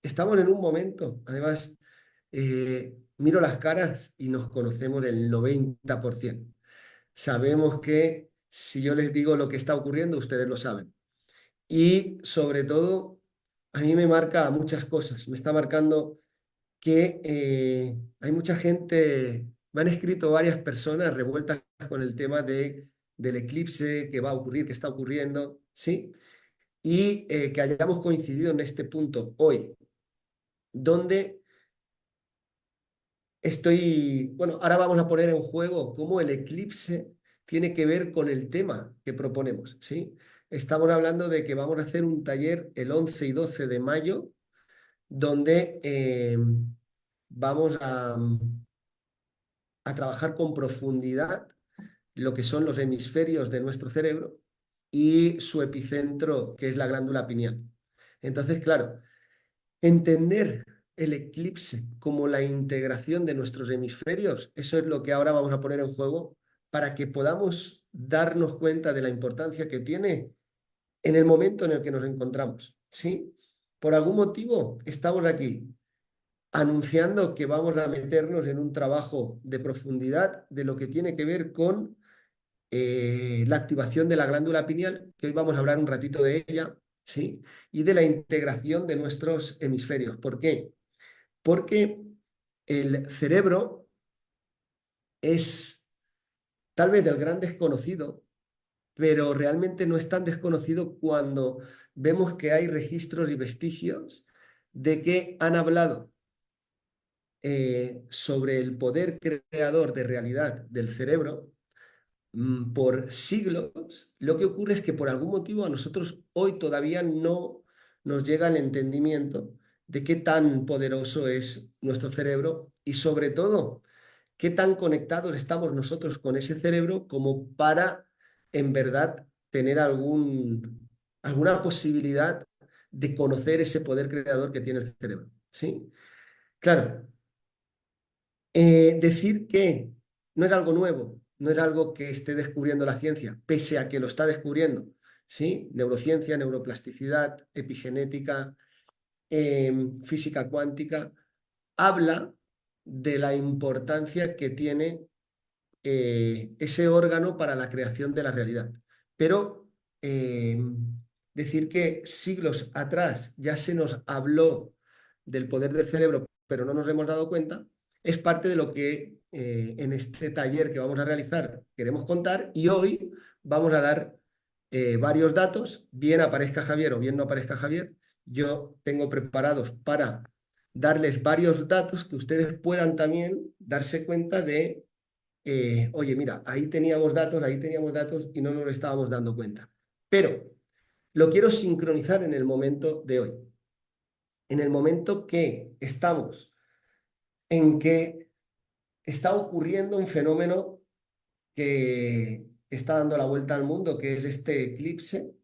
estamos en un momento, además, miro las caras y nos conocemos el 90%. Sabemos que si yo les digo lo que está ocurriendo, ustedes lo saben. Y sobre todo, a mí me marca muchas cosas. Me está marcando que hay mucha gente, me han escrito varias personas revueltas con el tema del eclipse que va a ocurrir, que está ocurriendo, ¿sí? Y que hayamos coincidido en este punto hoy, donde bueno, ahora vamos a poner en juego cómo el eclipse tiene que ver con el tema que proponemos, ¿sí? Estamos hablando de que vamos a hacer un taller el 11 y 12 de mayo, donde vamos a trabajar con profundidad lo que son los hemisferios de nuestro cerebro y su epicentro, que es la glándula pineal. Entonces, claro, entender el eclipse como la integración de nuestros hemisferios, eso es lo que ahora vamos a poner en juego para que podamos darnos cuenta de la importancia que tiene en el momento en el que nos encontramos. ¿Sí? Por algún motivo estamos aquí anunciando que vamos a meternos en un trabajo de profundidad de lo que tiene que ver con la activación de la glándula pineal, que hoy vamos a hablar un ratito de ella, ¿sí? Y de la integración de nuestros hemisferios. ¿Por qué? Porque el cerebro es tal vez el gran desconocido, pero realmente no es tan desconocido cuando vemos que hay registros y vestigios de que han hablado sobre el poder creador de realidad del cerebro por siglos. Lo que ocurre es que por algún motivo a nosotros hoy todavía no nos llega el entendimiento de qué tan poderoso es nuestro cerebro y sobre todo qué tan conectados estamos nosotros con ese cerebro como para en verdad tener alguna posibilidad de conocer ese poder creador que tiene el cerebro. ¿Sí? Claro, decir que no es algo nuevo, no es algo que esté descubriendo la ciencia, pese a que lo está descubriendo, ¿sí? Neurociencia, neuroplasticidad, epigenética, física cuántica, habla de la importancia que tiene ese órgano para la creación de la realidad. Pero decir que siglos atrás ya se nos habló del poder del cerebro, pero no nos hemos dado cuenta, es parte de lo que en este taller que vamos a realizar queremos contar y hoy vamos a dar varios datos, bien aparezca Javier o bien no aparezca Javier. Yo tengo preparados para darles varios datos que ustedes puedan también darse cuenta de oye, mira, ahí teníamos datos y no nos estábamos dando cuenta. Pero lo quiero sincronizar en el momento de hoy, en el momento que estamos, en que está ocurriendo un fenómeno que está dando la vuelta al mundo, que es este eclipse,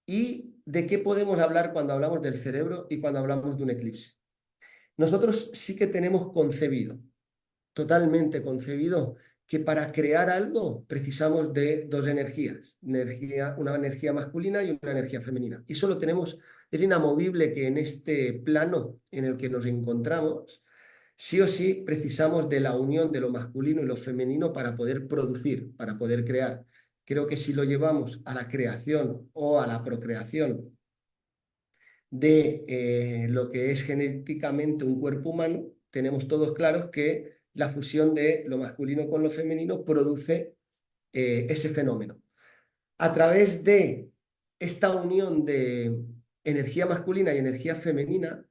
y de qué podemos hablar cuando hablamos del cerebro y cuando hablamos de un eclipse. Nosotros sí que tenemos concebido totalmente concebido que para crear algo precisamos de dos energías, una energía masculina y una energía femenina. Y eso lo tenemos, es inamovible que en este plano en el que nos encontramos, sí o sí precisamos de la unión de lo masculino y lo femenino para poder producir, para poder crear. Creo que si lo llevamos a la creación o a la procreación de lo que es genéticamente un cuerpo humano, tenemos todos claros que la fusión de lo masculino con lo femenino produce ese fenómeno. A través de esta unión de energía masculina y energía femenina,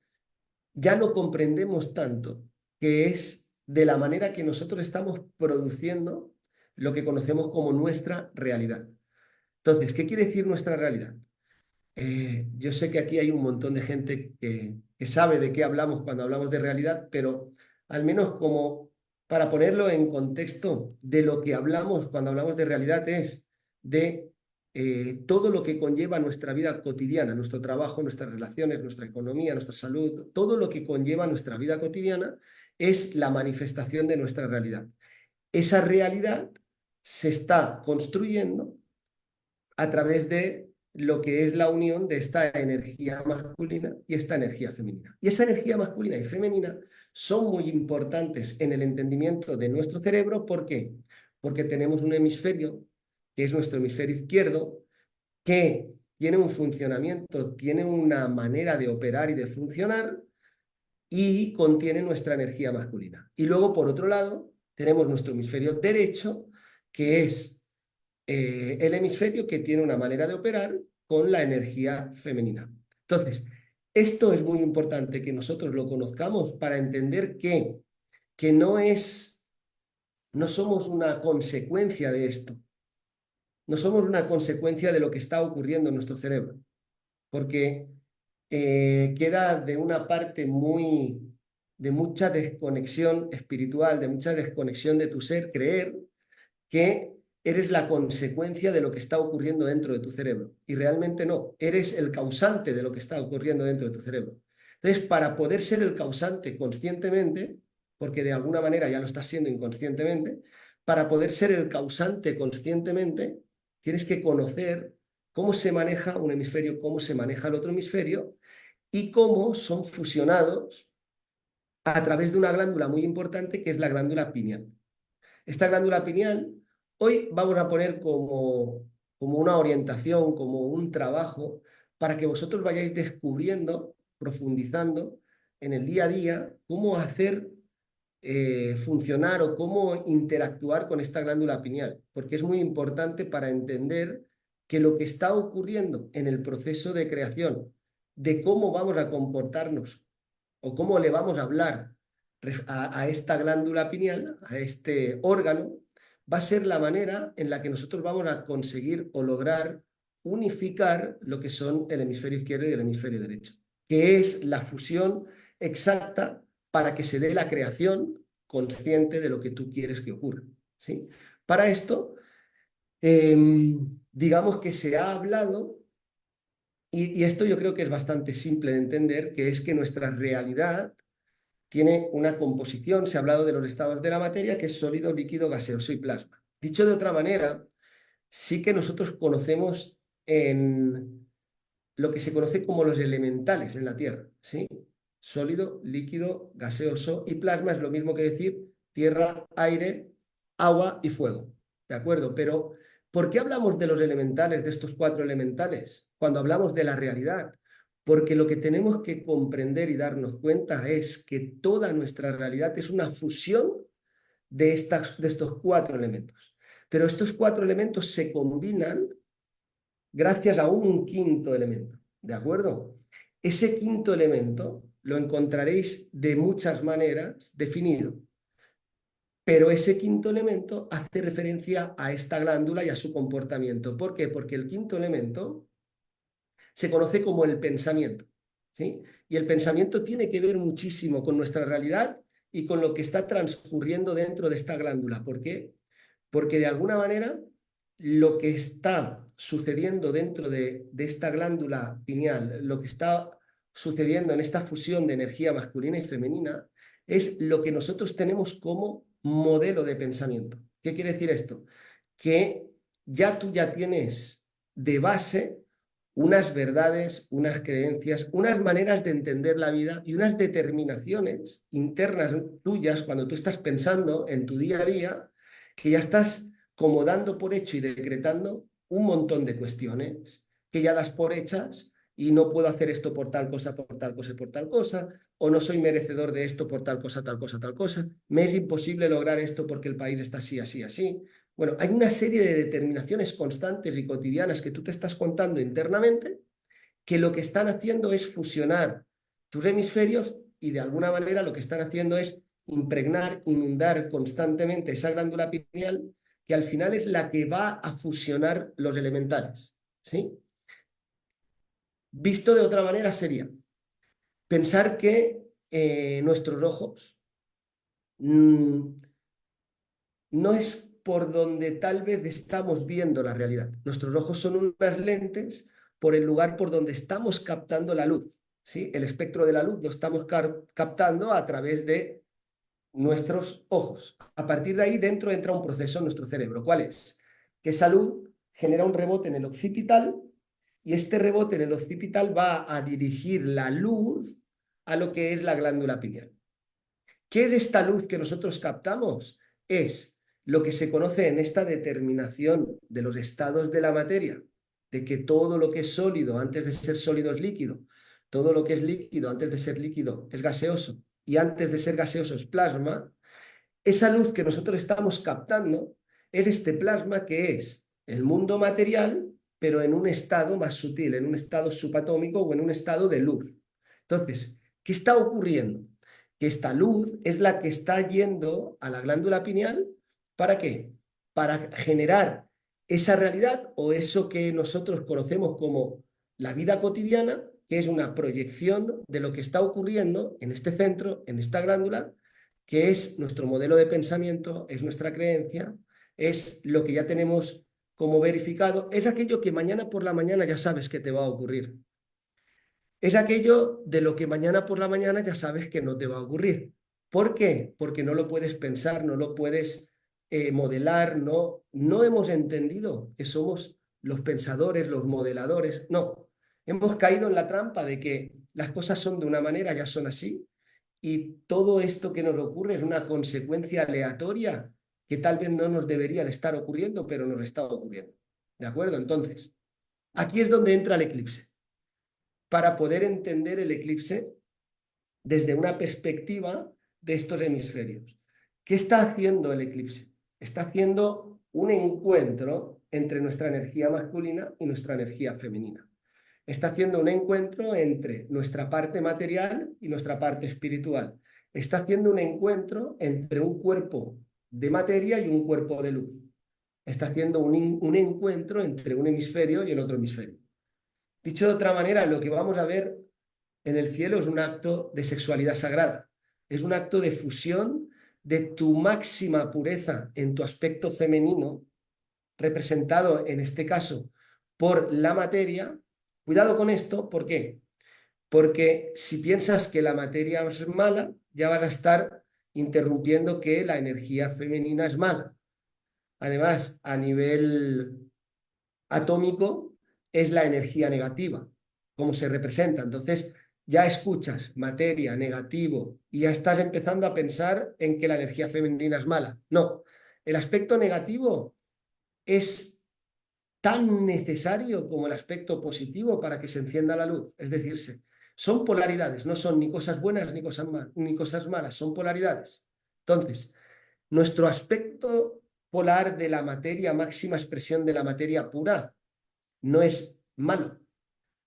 ya no comprendemos tanto que es de la manera que nosotros estamos produciendo lo que conocemos como nuestra realidad. Entonces, ¿qué quiere decir nuestra realidad? Yo sé que aquí hay un montón de gente que sabe de qué hablamos cuando hablamos de realidad, pero al menos como para ponerlo en contexto de lo que hablamos cuando hablamos de realidad es de todo lo que conlleva nuestra vida cotidiana, nuestro trabajo, nuestras relaciones, nuestra economía, nuestra salud, todo lo que conlleva nuestra vida cotidiana es la manifestación de nuestra realidad. Esa realidad se está construyendo a través de lo que es la unión de esta energía masculina y esta energía femenina. Y esa energía masculina y femenina son muy importantes en el entendimiento de nuestro cerebro. ¿Por qué? Porque tenemos un hemisferio, que es nuestro hemisferio izquierdo, que tiene un funcionamiento, tiene una manera de operar y de funcionar y contiene nuestra energía masculina. Y luego, por otro lado, tenemos nuestro hemisferio derecho, que es el hemisferio que tiene una manera de operar con la energía femenina. Entonces, esto es muy importante que nosotros lo conozcamos para entender que no somos una consecuencia de esto, no somos una consecuencia de lo que está ocurriendo en nuestro cerebro, porque queda de una parte de mucha desconexión espiritual, de mucha desconexión de tu ser, creer que eres la consecuencia de lo que está ocurriendo dentro de tu cerebro. Y realmente no, eres el causante de lo que está ocurriendo dentro de tu cerebro. Entonces, para poder ser el causante conscientemente, porque de alguna manera ya lo estás siendo inconscientemente, para poder ser el causante conscientemente, tienes que conocer cómo se maneja un hemisferio, cómo se maneja el otro hemisferio y cómo son fusionados a través de una glándula muy importante que es la glándula pineal. Esta glándula pineal, hoy vamos a poner como una orientación, como un trabajo, para que vosotros vayáis descubriendo, profundizando en el día a día, cómo hacer funcionar o cómo interactuar con esta glándula pineal, porque es muy importante para entender que lo que está ocurriendo en el proceso de creación, de cómo vamos a comportarnos o cómo le vamos a hablar a esta glándula pineal, a este órgano, va a ser la manera en la que nosotros vamos a conseguir o lograr unificar lo que son el hemisferio izquierdo y el hemisferio derecho, que es la fusión exacta para que se dé la creación consciente de lo que tú quieres que ocurra, ¿sí? Para esto, digamos que se ha hablado, y esto yo creo que es bastante simple de entender, que es que nuestra realidad tiene una composición, se ha hablado de los estados de la materia, que es sólido, líquido, gaseoso y plasma. Dicho de otra manera, sí que nosotros conocemos en lo que se conoce como los elementales en la Tierra, ¿sí? Sólido, líquido, gaseoso y plasma es lo mismo que decir tierra, aire, agua y fuego, ¿de acuerdo? Pero, ¿por qué hablamos de los elementales, de estos 4 elementales, cuando hablamos de la realidad? Porque lo que tenemos que comprender y darnos cuenta es que toda nuestra realidad es una fusión de estos 4 elementos. Pero estos 4 elementos se combinan gracias a un quinto elemento, ¿de acuerdo? Ese quinto elemento lo encontraréis de muchas maneras definido, pero ese quinto elemento hace referencia a esta glándula y a su comportamiento. ¿Por qué? Porque el quinto elemento se conoce como el pensamiento, ¿sí? Y el pensamiento tiene que ver muchísimo con nuestra realidad y con lo que está transcurriendo dentro de esta glándula. ¿Por qué? Porque de alguna manera lo que está sucediendo dentro de esta glándula pineal, lo que está sucediendo en esta fusión de energía masculina y femenina, es lo que nosotros tenemos como modelo de pensamiento. ¿Qué quiere decir esto? Que tú ya tienes de base unas verdades, unas creencias, unas maneras de entender la vida y unas determinaciones internas tuyas cuando tú estás pensando en tu día a día, que ya estás como dando por hecho y decretando un montón de cuestiones que ya das por hechas y no puedo hacer esto por tal cosa, por tal cosa y por tal cosa, o no soy merecedor de esto por tal cosa, tal cosa, tal cosa, me es imposible lograr esto porque el país está así, así, así. Bueno, hay una serie de determinaciones constantes y cotidianas que tú te estás contando internamente que lo que están haciendo es fusionar tus hemisferios y de alguna manera lo que están haciendo es impregnar, inundar constantemente esa glándula pineal que al final es la que va a fusionar los elementales, ¿sí? Visto de otra manera sería pensar que nuestros ojos no es por donde tal vez estamos viendo la realidad. Nuestros ojos son unas lentes por el lugar por donde estamos captando la luz, ¿sí? El espectro de la luz lo estamos captando a través de nuestros ojos. A partir de ahí dentro entra un proceso en nuestro cerebro. ¿Cuál es? Que esa luz genera un rebote en el occipital y este rebote en el occipital va a dirigir la luz a lo que es la glándula pineal. ¿Qué es esta luz que nosotros captamos? Es lo que se conoce en esta determinación de los estados de la materia, de que todo lo que es sólido antes de ser sólido es líquido, todo lo que es líquido antes de ser líquido es gaseoso y antes de ser gaseoso es plasma. Esa luz que nosotros estamos captando es este plasma que es el mundo material, pero en un estado más sutil, en un estado subatómico o en un estado de luz. Entonces, ¿qué está ocurriendo? Que esta luz es la que está yendo a la glándula pineal. ¿Para qué? Para generar esa realidad o eso que nosotros conocemos como la vida cotidiana, que es una proyección de lo que está ocurriendo en este centro, en esta glándula, que es nuestro modelo de pensamiento, es nuestra creencia, es lo que ya tenemos como verificado, es aquello que mañana por la mañana ya sabes que te va a ocurrir. Es aquello de lo que mañana por la mañana ya sabes que no te va a ocurrir. ¿Por qué? Porque no lo puedes pensar, no lo puedes modelar, no hemos entendido que somos los pensadores, los modeladores, no. Hemos caído en la trampa de que las cosas son de una manera, ya son así, y todo esto que nos ocurre es una consecuencia aleatoria que tal vez no nos debería de estar ocurriendo, pero nos está ocurriendo. ¿De acuerdo? Entonces, aquí es donde entra el eclipse. Para poder entender el eclipse desde una perspectiva de estos hemisferios. ¿Qué está haciendo el eclipse? Está haciendo un encuentro entre nuestra energía masculina y nuestra energía femenina. Está haciendo un encuentro entre nuestra parte material y nuestra parte espiritual. Está haciendo un encuentro entre un cuerpo de materia y un cuerpo de luz. Está haciendo un encuentro entre un hemisferio y el otro hemisferio. Dicho de otra manera, lo que vamos a ver en el cielo es un acto de sexualidad sagrada. Es un acto de fusión de tu máxima pureza en tu aspecto femenino, representado en este caso por la materia. Cuidado con esto, ¿por qué? Porque si piensas que la materia es mala, ya vas a estar interrumpiendo que la energía femenina es mala. Además, a nivel atómico, es la energía negativa, como se representa. Entonces, ya escuchas materia, negativo, y ya estás empezando a pensar en que la energía femenina es mala. No, el aspecto negativo es tan necesario como el aspecto positivo para que se encienda la luz. Es decir, son polaridades, no son ni cosas buenas ni cosas malas, son polaridades. Entonces, nuestro aspecto polar de la materia, máxima expresión de la materia pura, no es malo.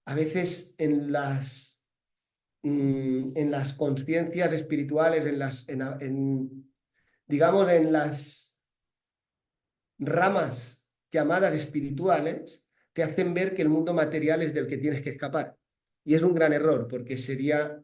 A veces en las conciencias espirituales, digamos, en las ramas llamadas espirituales, te hacen ver que el mundo material es del que tienes que escapar. Y es un gran error, porque sería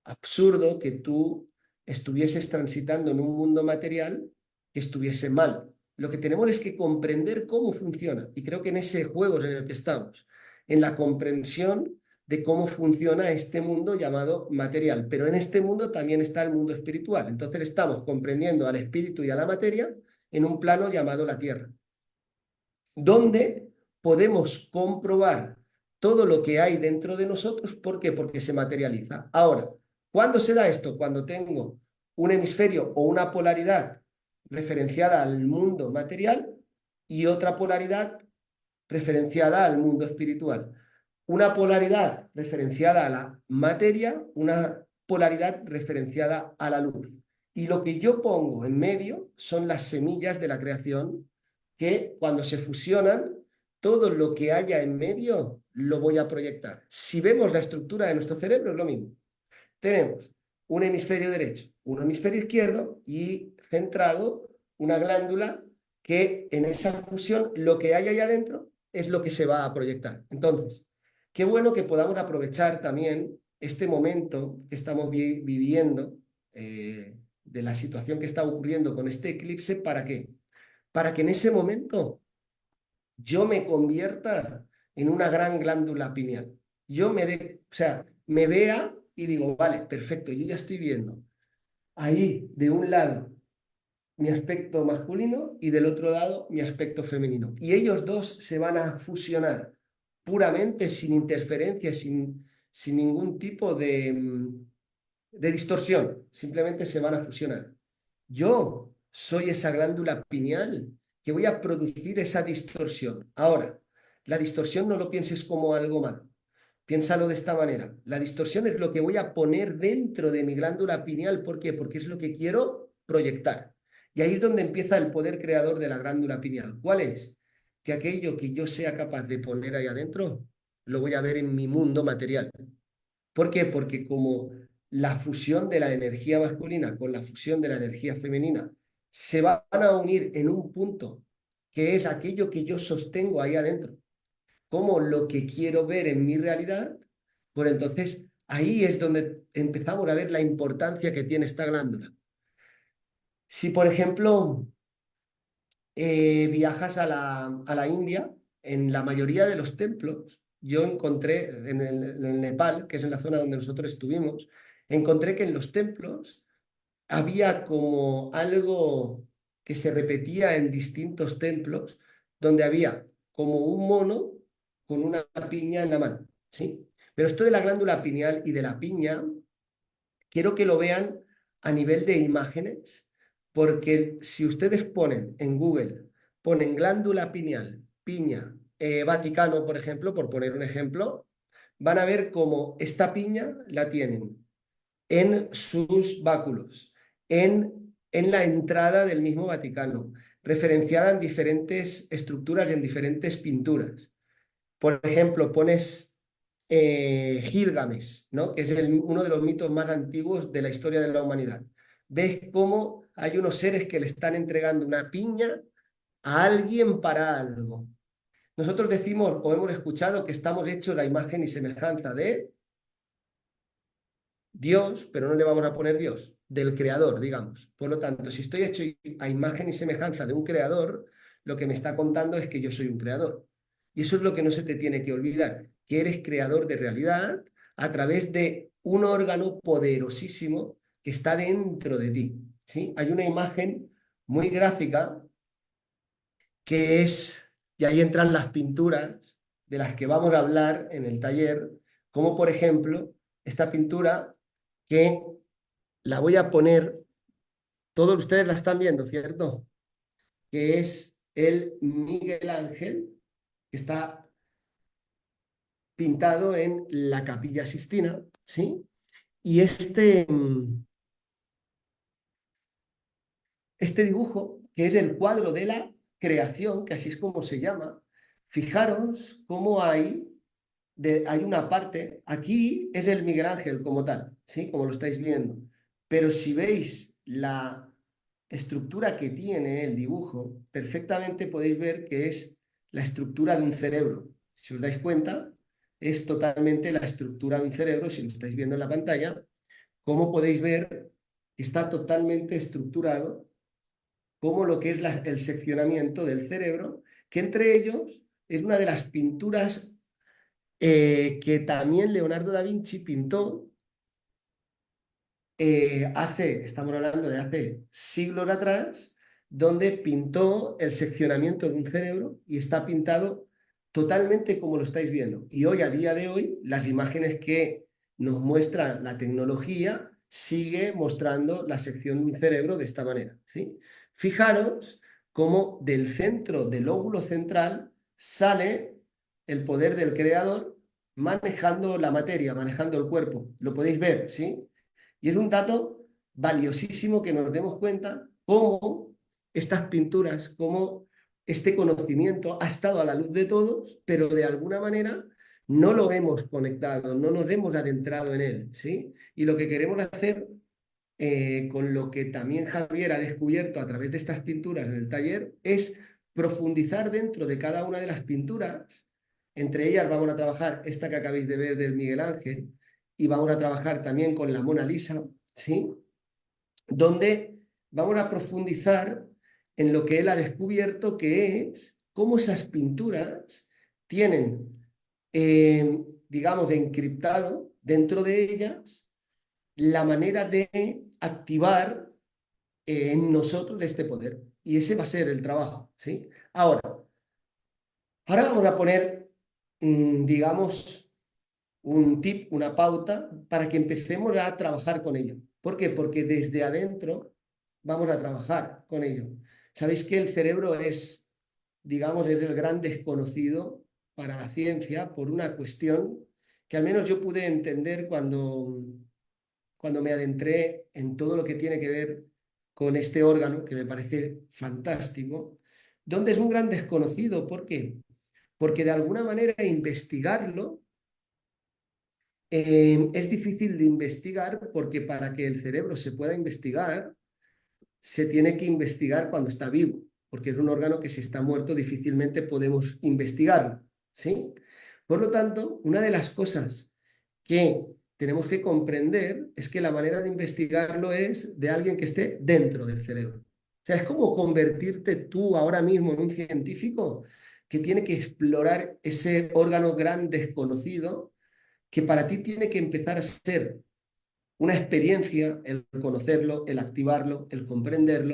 absurdo que tú estuvieses transitando en un mundo material que estuviese mal. Lo que tenemos es que comprender cómo funciona. Y creo que en ese juego es en el que estamos, en la comprensión de cómo funciona este mundo llamado material. Pero en este mundo también está el mundo espiritual. Entonces estamos comprendiendo al espíritu y a la materia en un plano llamado la Tierra, donde podemos comprobar todo lo que hay dentro de nosotros. ¿Por qué? Porque se materializa. Ahora, ¿cuándo se da esto? Cuando tengo un hemisferio o una polaridad referenciada al mundo material y otra polaridad referenciada al mundo espiritual. Una polaridad referenciada a la materia, una polaridad referenciada a la luz. Y lo que yo pongo en medio son las semillas de la creación que cuando se fusionan, todo lo que haya en medio lo voy a proyectar. Si vemos la estructura de nuestro cerebro es lo mismo. Tenemos un hemisferio derecho, un hemisferio izquierdo y centrado una glándula que en esa fusión lo que hay ahí adentro es lo que se va a proyectar. Entonces, qué bueno que podamos aprovechar también este momento que estamos viviendo, de la situación que está ocurriendo con este eclipse. ¿Para qué? Para que en ese momento yo me convierta en una gran glándula pineal. O sea, me vea y digo, vale, perfecto, yo ya estoy viendo ahí de un lado mi aspecto masculino y del otro lado mi aspecto femenino. Y ellos dos se van a fusionar puramente, sin interferencia, sin ningún tipo de distorsión. Simplemente se van a fusionar. Yo soy esa glándula pineal que voy a producir esa distorsión. Ahora, la distorsión no lo pienses como algo malo. Piénsalo de esta manera. La distorsión es lo que voy a poner dentro de mi glándula pineal. ¿Por qué? Porque es lo que quiero proyectar. Y ahí es donde empieza el poder creador de la glándula pineal. ¿Cuál es? Que aquello que yo sea capaz de poner ahí adentro, lo voy a ver en mi mundo material. ¿Por qué? Porque como la fusión de la energía masculina con la fusión de la energía femenina se van a unir en un punto que es aquello que yo sostengo ahí adentro, como lo que quiero ver en mi realidad, pues entonces ahí es donde empezamos a ver la importancia que tiene esta glándula. Si, por ejemplo, viajas a la India, en la mayoría de los templos, yo encontré en el Nepal, que es en la zona donde nosotros estuvimos, encontré que en los templos había como algo que se repetía en distintos templos, donde había como un mono con una piña en la mano, ¿sí? Pero esto de la glándula pineal y de la piña, quiero que lo vean a nivel de imágenes, porque si ustedes ponen en Google, ponen glándula pineal, piña, Vaticano, por ejemplo, por poner un ejemplo, van a ver cómo esta piña la tienen en sus báculos, en la entrada del mismo Vaticano, referenciada en diferentes estructuras y en diferentes pinturas. Por ejemplo, pones Gilgamesh, ¿no? Que es uno de los mitos más antiguos de la historia de la humanidad. Ves cómo hay unos seres que le están entregando una piña a alguien para algo. Nosotros decimos o hemos escuchado que estamos hechos la imagen y semejanza de Dios, pero no le vamos a poner Dios, del creador, digamos. Por lo tanto, si estoy hecho a imagen y semejanza de un creador, lo que me está contando es que yo soy un creador. Y eso es lo que no se te tiene que olvidar, que eres creador de realidad a través de un órgano poderosísimo que está dentro de ti. ¿Sí? Hay una imagen muy gráfica que es, y ahí entran las pinturas de las que vamos a hablar en el taller, como por ejemplo esta pintura que la voy a poner, todos ustedes la están viendo, ¿cierto? Que es el Miguel Ángel, que está pintado en la Capilla Sistina, ¿sí? Y este dibujo, que es el cuadro de la creación, que así es como se llama, fijaros cómo hay una parte, aquí es el Miguel Ángel como tal, ¿sí? Como lo estáis viendo. Pero si veis la estructura que tiene el dibujo, perfectamente podéis ver que es la estructura de un cerebro. Si os dais cuenta, es totalmente la estructura de un cerebro, si lo estáis viendo en la pantalla, como podéis ver, está totalmente estructurado como lo que es el seccionamiento del cerebro, que entre ellos es una de las pinturas que también Leonardo da Vinci pintó estamos hablando de hace siglos atrás, donde pintó el seccionamiento de un cerebro y está pintado totalmente como lo estáis viendo. Y hoy, a día de hoy, las imágenes que nos muestra la tecnología sigue mostrando la sección de un cerebro de esta manera, ¿sí? Fijaros cómo del centro del óvulo central sale el poder del creador manejando la materia, manejando el cuerpo. Lo podéis ver, ¿sí? Y es un dato valiosísimo que nos demos cuenta cómo estas pinturas, cómo este conocimiento ha estado a la luz de todos, pero de alguna manera no lo hemos conectado, no nos hemos adentrado en él, ¿sí? Y lo que queremos hacer con lo que también Javier ha descubierto a través de estas pinturas en el taller es profundizar dentro de cada una de las pinturas. Entre ellas vamos a trabajar esta que acabáis de ver del Miguel Ángel y vamos a trabajar también con la Mona Lisa, ¿sí? Donde vamos a profundizar en lo que él ha descubierto, que es cómo esas pinturas tienen, digamos, encriptado dentro de ellas la manera de activar en nosotros este poder. Y ese va a ser el trabajo, ¿sí? Ahora vamos a poner digamos, un tip, una pauta para que empecemos a trabajar con ello. ¿Por qué? Porque desde adentro vamos a trabajar con ello. Sabéis que el cerebro es, digamos, es el gran desconocido para la ciencia por una cuestión que al menos yo pude entender cuando me adentré en todo lo que tiene que ver con este órgano, que me parece fantástico, donde es un gran desconocido. ¿Por qué? Porque de alguna manera investigarlo es difícil de investigar porque para que el cerebro se pueda investigar, se tiene que investigar cuando está vivo, porque es un órgano que si está muerto difícilmente podemos investigarlo, ¿sí? Por lo tanto, una de las cosas que tenemos que comprender es que la manera de investigarlo es de alguien que esté dentro del cerebro. O sea, es como convertirte tú ahora mismo en un científico que tiene que explorar ese órgano gran desconocido que para ti tiene que empezar a ser una experiencia, el conocerlo, el activarlo, el comprender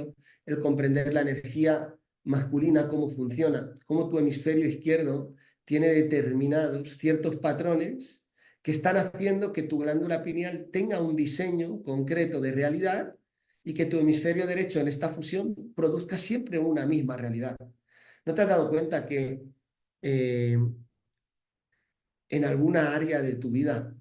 la energía masculina, cómo funciona, cómo tu hemisferio izquierdo tiene determinados ciertos patrones que están haciendo que tu glándula pineal tenga un diseño concreto de realidad y que tu hemisferio derecho en esta fusión produzca siempre una misma realidad. ¿No te has dado cuenta que eh, en alguna área de tu vida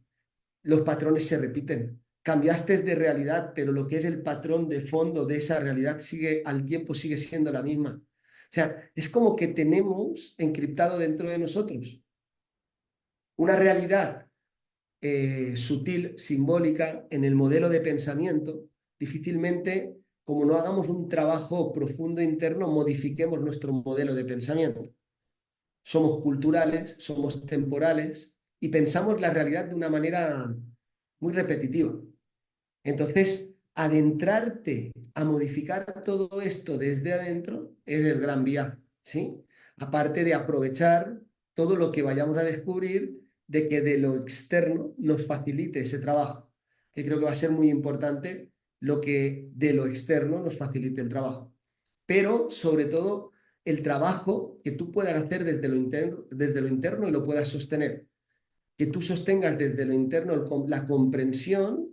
los patrones se repiten? Cambiaste de realidad, pero lo que es el patrón de fondo de esa realidad sigue al tiempo, sigue siendo la misma. O sea, es como que tenemos encriptado dentro de nosotros una realidad sutil, simbólica, en el modelo de pensamiento. Difícilmente, como no hagamos un trabajo profundo interno, modifiquemos nuestro modelo de pensamiento. Somos culturales, somos temporales y pensamos la realidad de una manera muy repetitiva. Entonces, adentrarte a modificar todo esto desde adentro es el gran viaje, ¿sí? Aparte de aprovechar todo lo que vayamos a descubrir de que de lo externo nos facilite ese trabajo, que creo que va a ser muy importante lo que de lo externo nos facilite el trabajo. Pero, sobre todo, el trabajo que tú puedas hacer desde lo interno y lo puedas sostener, que tú sostengas desde lo interno la comprensión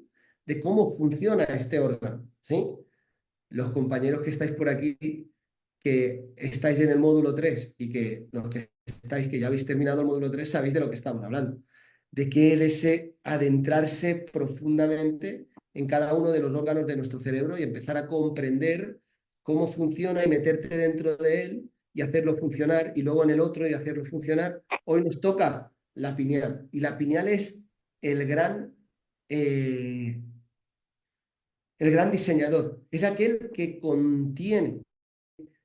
de cómo funciona este órgano, ¿sí? Los compañeros que estáis por aquí, que estáis en el módulo 3 y que los que estáis, que ya habéis terminado el módulo 3 sabéis de lo que estamos hablando, de que es ese adentrarse profundamente en cada uno de los órganos de nuestro cerebro y empezar a comprender cómo funciona y meterte dentro de él y hacerlo funcionar y luego en el otro y hacerlo funcionar. Hoy nos toca la pineal y la pineal es el gran eh, el gran diseñador, es aquel que contiene,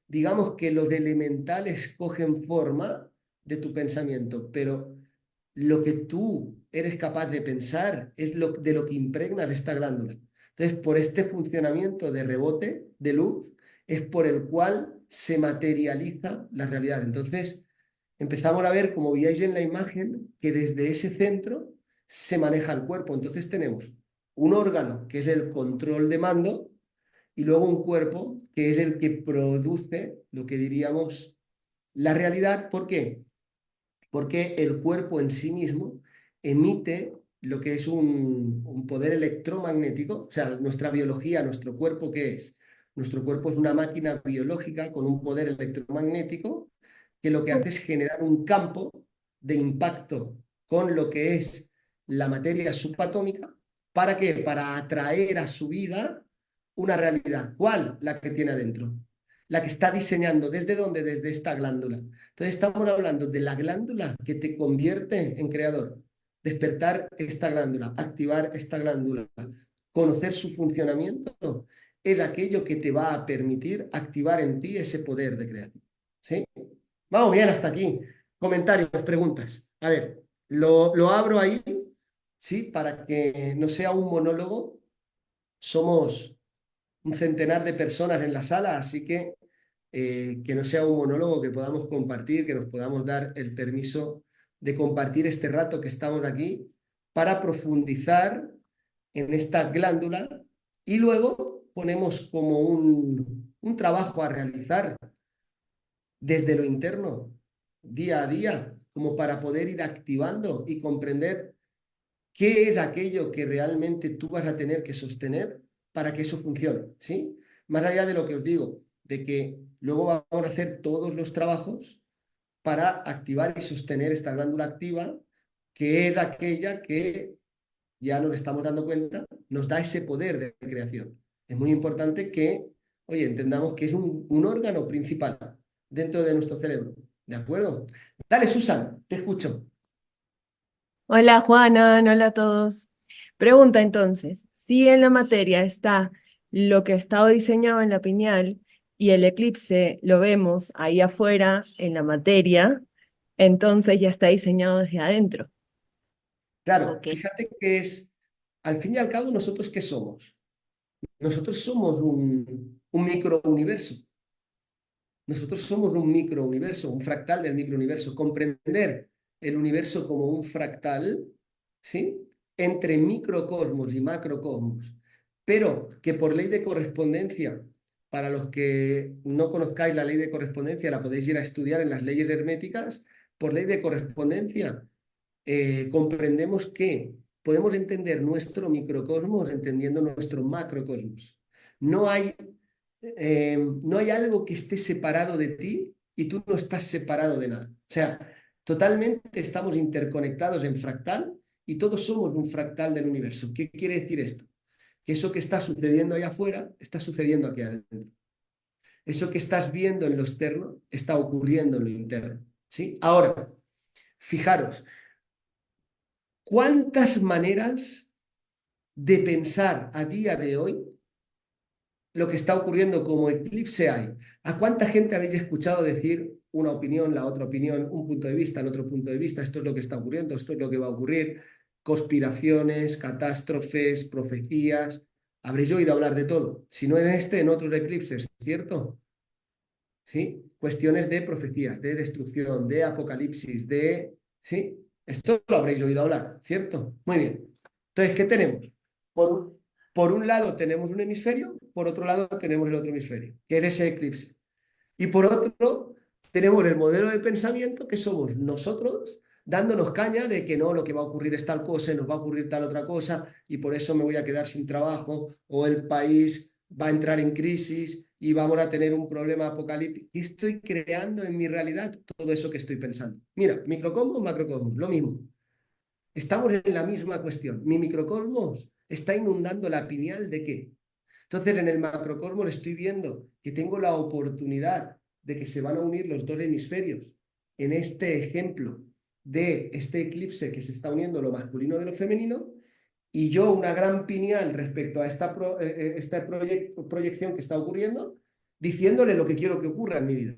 digamos que los elementales cogen forma de tu pensamiento, pero lo que tú eres capaz de pensar es de lo que impregnas esta glándula. Entonces, por este funcionamiento de rebote de luz es por el cual se materializa la realidad. Entonces, empezamos a ver, como veíais en la imagen, que desde ese centro se maneja el cuerpo. Entonces tenemos un órgano que es el control de mando y luego un cuerpo que es el que produce lo que diríamos la realidad. ¿Por qué? Porque el cuerpo en sí mismo emite lo que es un poder electromagnético, o sea, nuestra biología, nuestro cuerpo, ¿qué es? Nuestro cuerpo es una máquina biológica con un poder electromagnético que lo que hace es generar un campo de impacto con lo que es la materia subatómica. ¿Para qué? Para atraer a su vida una realidad. ¿Cuál? La que tiene adentro. La que está diseñando. ¿Desde dónde? Desde esta glándula. Entonces estamos hablando de la glándula que te convierte en creador. Despertar esta glándula, activar esta glándula, conocer su funcionamiento, es aquello que te va a permitir activar en ti ese poder de creación. ¿Sí? Vamos bien hasta aquí. Comentarios, preguntas. A ver, lo abro ahí, ¿sí? Para que no sea un monólogo. Somos un centenar de personas en la sala, así que no sea un monólogo, que podamos compartir, que nos podamos dar el permiso de compartir este rato que estamos aquí para profundizar en esta glándula y luego ponemos como un trabajo a realizar desde lo interno, día a día, como para poder ir activando y comprender qué es aquello que realmente tú vas a tener que sostener para que eso funcione, ¿sí? Más allá de lo que os digo, de que luego vamos a hacer todos los trabajos para activar y sostener esta glándula activa, que es aquella que ya nos estamos dando cuenta, nos da ese poder de creación. Es muy importante que, oye, entendamos que es un órgano principal dentro de nuestro cerebro. ¿De acuerdo? Dale, Susan, te escucho. Hola Juana, hola a todos. Pregunta entonces, si en la materia está lo que estaba diseñado en la pineal y el eclipse lo vemos ahí afuera en la materia, entonces ya está diseñado desde adentro. Claro, Ok. fíjate que es, al fin y al cabo, ¿nosotros qué somos? Nosotros somos un microuniverso. Nosotros somos un microuniverso, un fractal del microuniverso. Comprender el universo como un fractal, ¿sí? Entre microcosmos y macrocosmos, pero que por ley de correspondencia, para los que no conozcáis la ley de correspondencia, la podéis ir a estudiar en las leyes herméticas, por ley de correspondencia comprendemos que podemos entender nuestro microcosmos entendiendo nuestro macrocosmos. No hay, no hay algo que esté separado de ti y tú no estás separado de nada. O sea, totalmente estamos interconectados en fractal y todos somos un fractal del universo. ¿Qué quiere decir esto? Que eso que está sucediendo allá afuera está sucediendo aquí adentro. Eso que estás viendo en lo externo está ocurriendo en lo interno. ¿Sí? Ahora, fijaros, ¿cuántas maneras de pensar a día de hoy lo que está ocurriendo como eclipse hay? ¿A cuánta gente habéis escuchado decir una opinión, la otra opinión, un punto de vista, el otro punto de vista? Esto es lo que está ocurriendo, esto es lo que va a ocurrir. Conspiraciones, catástrofes, profecías. Habréis oído hablar de todo. Si no en este, en otros eclipses, ¿cierto? ¿Sí? Cuestiones de profecías, de destrucción, de apocalipsis, de... ¿Sí? Esto lo habréis oído hablar, ¿cierto? Muy bien. Entonces, ¿qué tenemos? Por, por un lado tenemos un hemisferio, por otro lado tenemos el otro hemisferio, que es ese eclipse. Y por otro, tenemos el modelo de pensamiento que somos nosotros dándonos caña de que no, lo que va a ocurrir es tal cosa, nos va a ocurrir tal otra cosa, y por eso me voy a quedar sin trabajo, o el país va a entrar en crisis y vamos a tener un problema apocalíptico. Y estoy creando en mi realidad todo eso que estoy pensando. Mira, microcosmos, macrocosmos, lo mismo. Estamos en la misma cuestión. Mi microcosmos está inundando la pineal de qué. Entonces, en el macrocosmos estoy viendo que tengo la oportunidad de que se van a unir los dos hemisferios en este ejemplo de este eclipse que se está uniendo lo masculino de lo femenino, y yo una gran pineal respecto a esta proyección que está ocurriendo, diciéndole lo que quiero que ocurra en mi vida.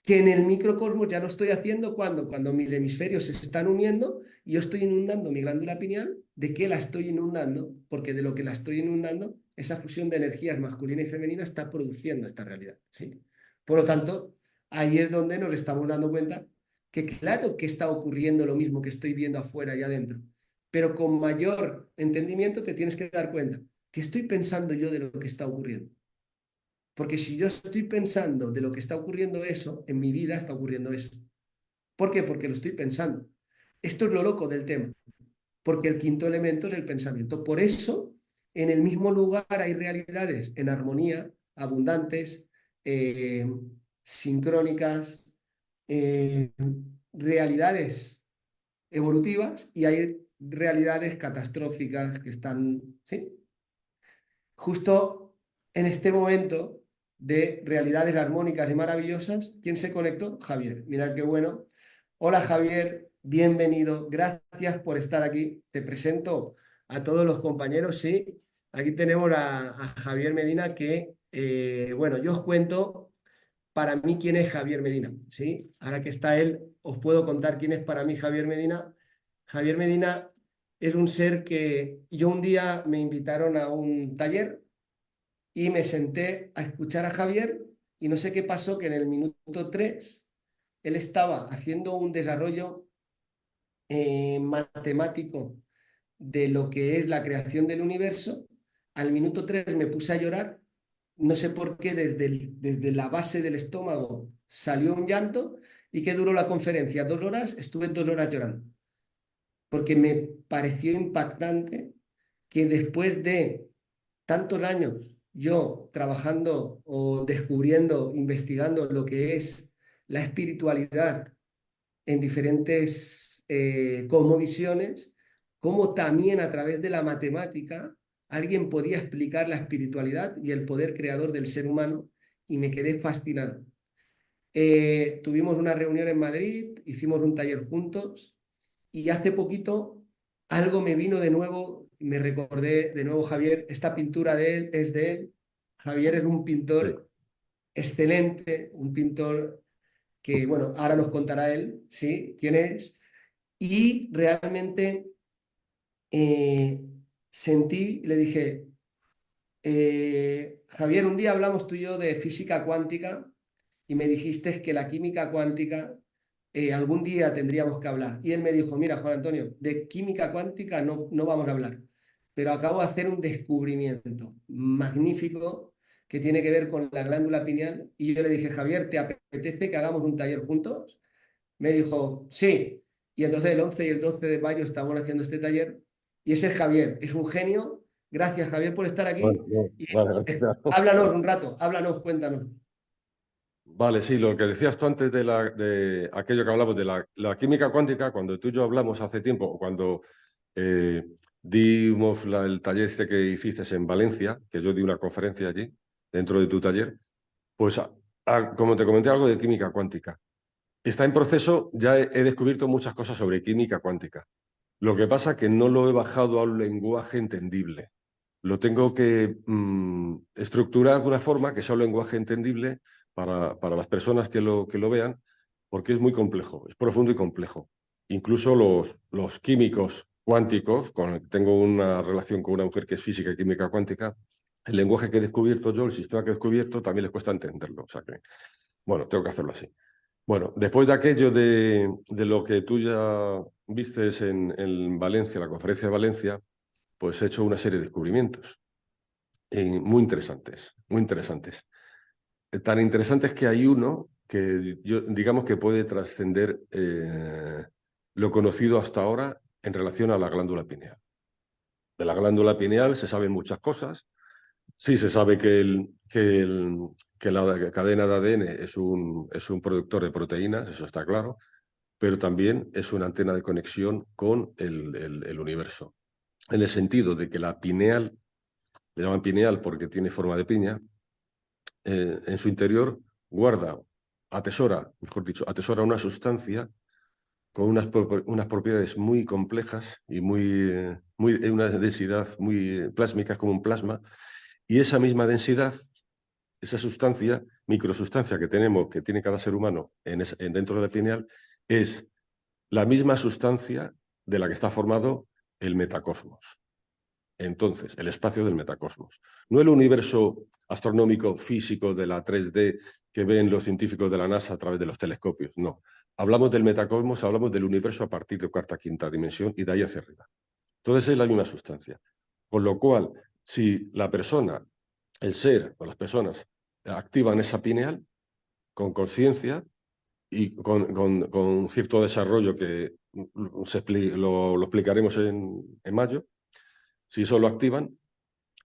Que en el microcosmos ya lo estoy haciendo cuando mis hemisferios se están uniendo y yo estoy inundando mi glándula pineal. ¿De qué la estoy inundando? Porque de lo que la estoy inundando, esa fusión de energías masculina y femenina está produciendo esta realidad, ¿sí? Por lo tanto, ahí es donde nos estamos dando cuenta que claro que está ocurriendo lo mismo que estoy viendo afuera y adentro, pero con mayor entendimiento te tienes que dar cuenta que estoy pensando yo de lo que está ocurriendo. Porque si yo estoy pensando de lo que está ocurriendo eso, en mi vida está ocurriendo eso. ¿Por qué? Porque lo estoy pensando. Esto es lo loco del tema, porque el quinto elemento es el pensamiento. Por eso, en el mismo lugar hay realidades en armonía, abundantes, eh, sincrónicas, eh, realidades evolutivas, y hay realidades catastróficas que están, ¿sí? Justo en este momento de realidades armónicas y maravillosas, ¿quién se conectó? Javier. Mirad qué bueno. Hola Javier, bienvenido. Gracias por estar aquí. Te presento a todos los compañeros. Sí, aquí tenemos a Javier Medina que, bueno, yo os cuento para mí quién es Javier Medina. ¿Sí? Ahora que está él, os puedo contar quién es para mí Javier Medina. Javier Medina es un ser que yo un día me invitaron a un taller y me senté a escuchar a Javier y no sé qué pasó, que en el minuto 3 él estaba haciendo un desarrollo matemático de lo que es la creación del universo. Al minuto 3 me puse a llorar, no sé por qué, desde la base del estómago salió un llanto, ¿Y qué duró la conferencia? 2 horas, estuve 2 horas llorando, porque me pareció impactante que después de tantos años yo trabajando o descubriendo, investigando lo que es la espiritualidad en diferentes cosmovisiones, como también a través de la matemática alguien podía explicar la espiritualidad y el poder creador del ser humano, y me quedé fascinado. Tuvimos una reunión en Madrid, hicimos un taller juntos y hace poquito algo me vino de nuevo, me recordé de nuevo Javier, esta pintura de él es de él. Javier es un Sí. pintor excelente, un pintor que, bueno, ahora nos contará él, ¿sí? ¿Quién es? Y realmente eh, sentí, le dije, Javier, un día hablamos tú y yo de física cuántica y me dijiste que la química cuántica algún día tendríamos que hablar. Y él me dijo, mira, Juan Antonio, de química cuántica no vamos a hablar, pero acabo de hacer un descubrimiento magnífico que tiene que ver con la glándula pineal. Y yo le dije, Javier, ¿te apetece que hagamos un taller juntos? Me dijo, sí. Y entonces el 11 y el 12 de mayo estamos haciendo este taller. Y ese es Javier, es un genio. Gracias, Javier, por estar aquí. Bueno, no, Y, vale, claro. háblanos un rato, háblanos, cuéntanos. Vale, sí, lo que decías tú antes de aquello que hablamos de la química cuántica, cuando tú y yo hablamos hace tiempo, o cuando eh, dimos el taller este que hiciste en Valencia, que yo di una conferencia allí, dentro de tu taller, pues como te comenté algo de química cuántica. Está en proceso, ya he descubierto muchas cosas sobre química cuántica. Lo que pasa es que no lo he bajado a un lenguaje entendible. Lo tengo que estructurar de una forma que sea un lenguaje entendible para las personas que lo vean, porque es muy complejo, es profundo y complejo. Incluso los químicos cuánticos, tengo una relación con una mujer que es física y química cuántica, el lenguaje que he descubierto yo, el sistema que he descubierto, también les cuesta entenderlo. O sea que, bueno, tengo que hacerlo así. Bueno, después de aquello de lo que tú ya vistes en Valencia, la conferencia de Valencia, pues he hecho una serie de descubrimientos muy interesantes, muy interesantes. Tan interesantes que hay uno que yo, digamos que puede trascender lo conocido hasta ahora en relación a la glándula pineal. De la glándula pineal se saben muchas cosas. Sí, se sabe que la cadena de ADN es un productor de proteínas, eso está claro, pero también es una antena de conexión con el universo. En el sentido de que la pineal, le llaman pineal porque tiene forma de piña, en su interior guarda, atesora, mejor dicho, atesora una sustancia con unas propiedades muy complejas y una densidad muy plásmica, es como un plasma, y esa misma densidad, esa sustancia, microsustancia que tenemos, que tiene cada ser humano dentro de la pineal, es la misma sustancia de la que está formado el metacosmos. Entonces, el espacio del metacosmos. No el universo astronómico físico de la 3D que ven los científicos de la NASA a través de los telescopios, no. Hablamos del metacosmos, hablamos del universo a partir de cuarta, quinta dimensión y de ahí hacia arriba. Entonces es la misma sustancia. Con lo cual, si la persona, el ser o las personas activan esa pineal con conciencia y con cierto desarrollo que lo explicaremos en mayo, si eso lo activan,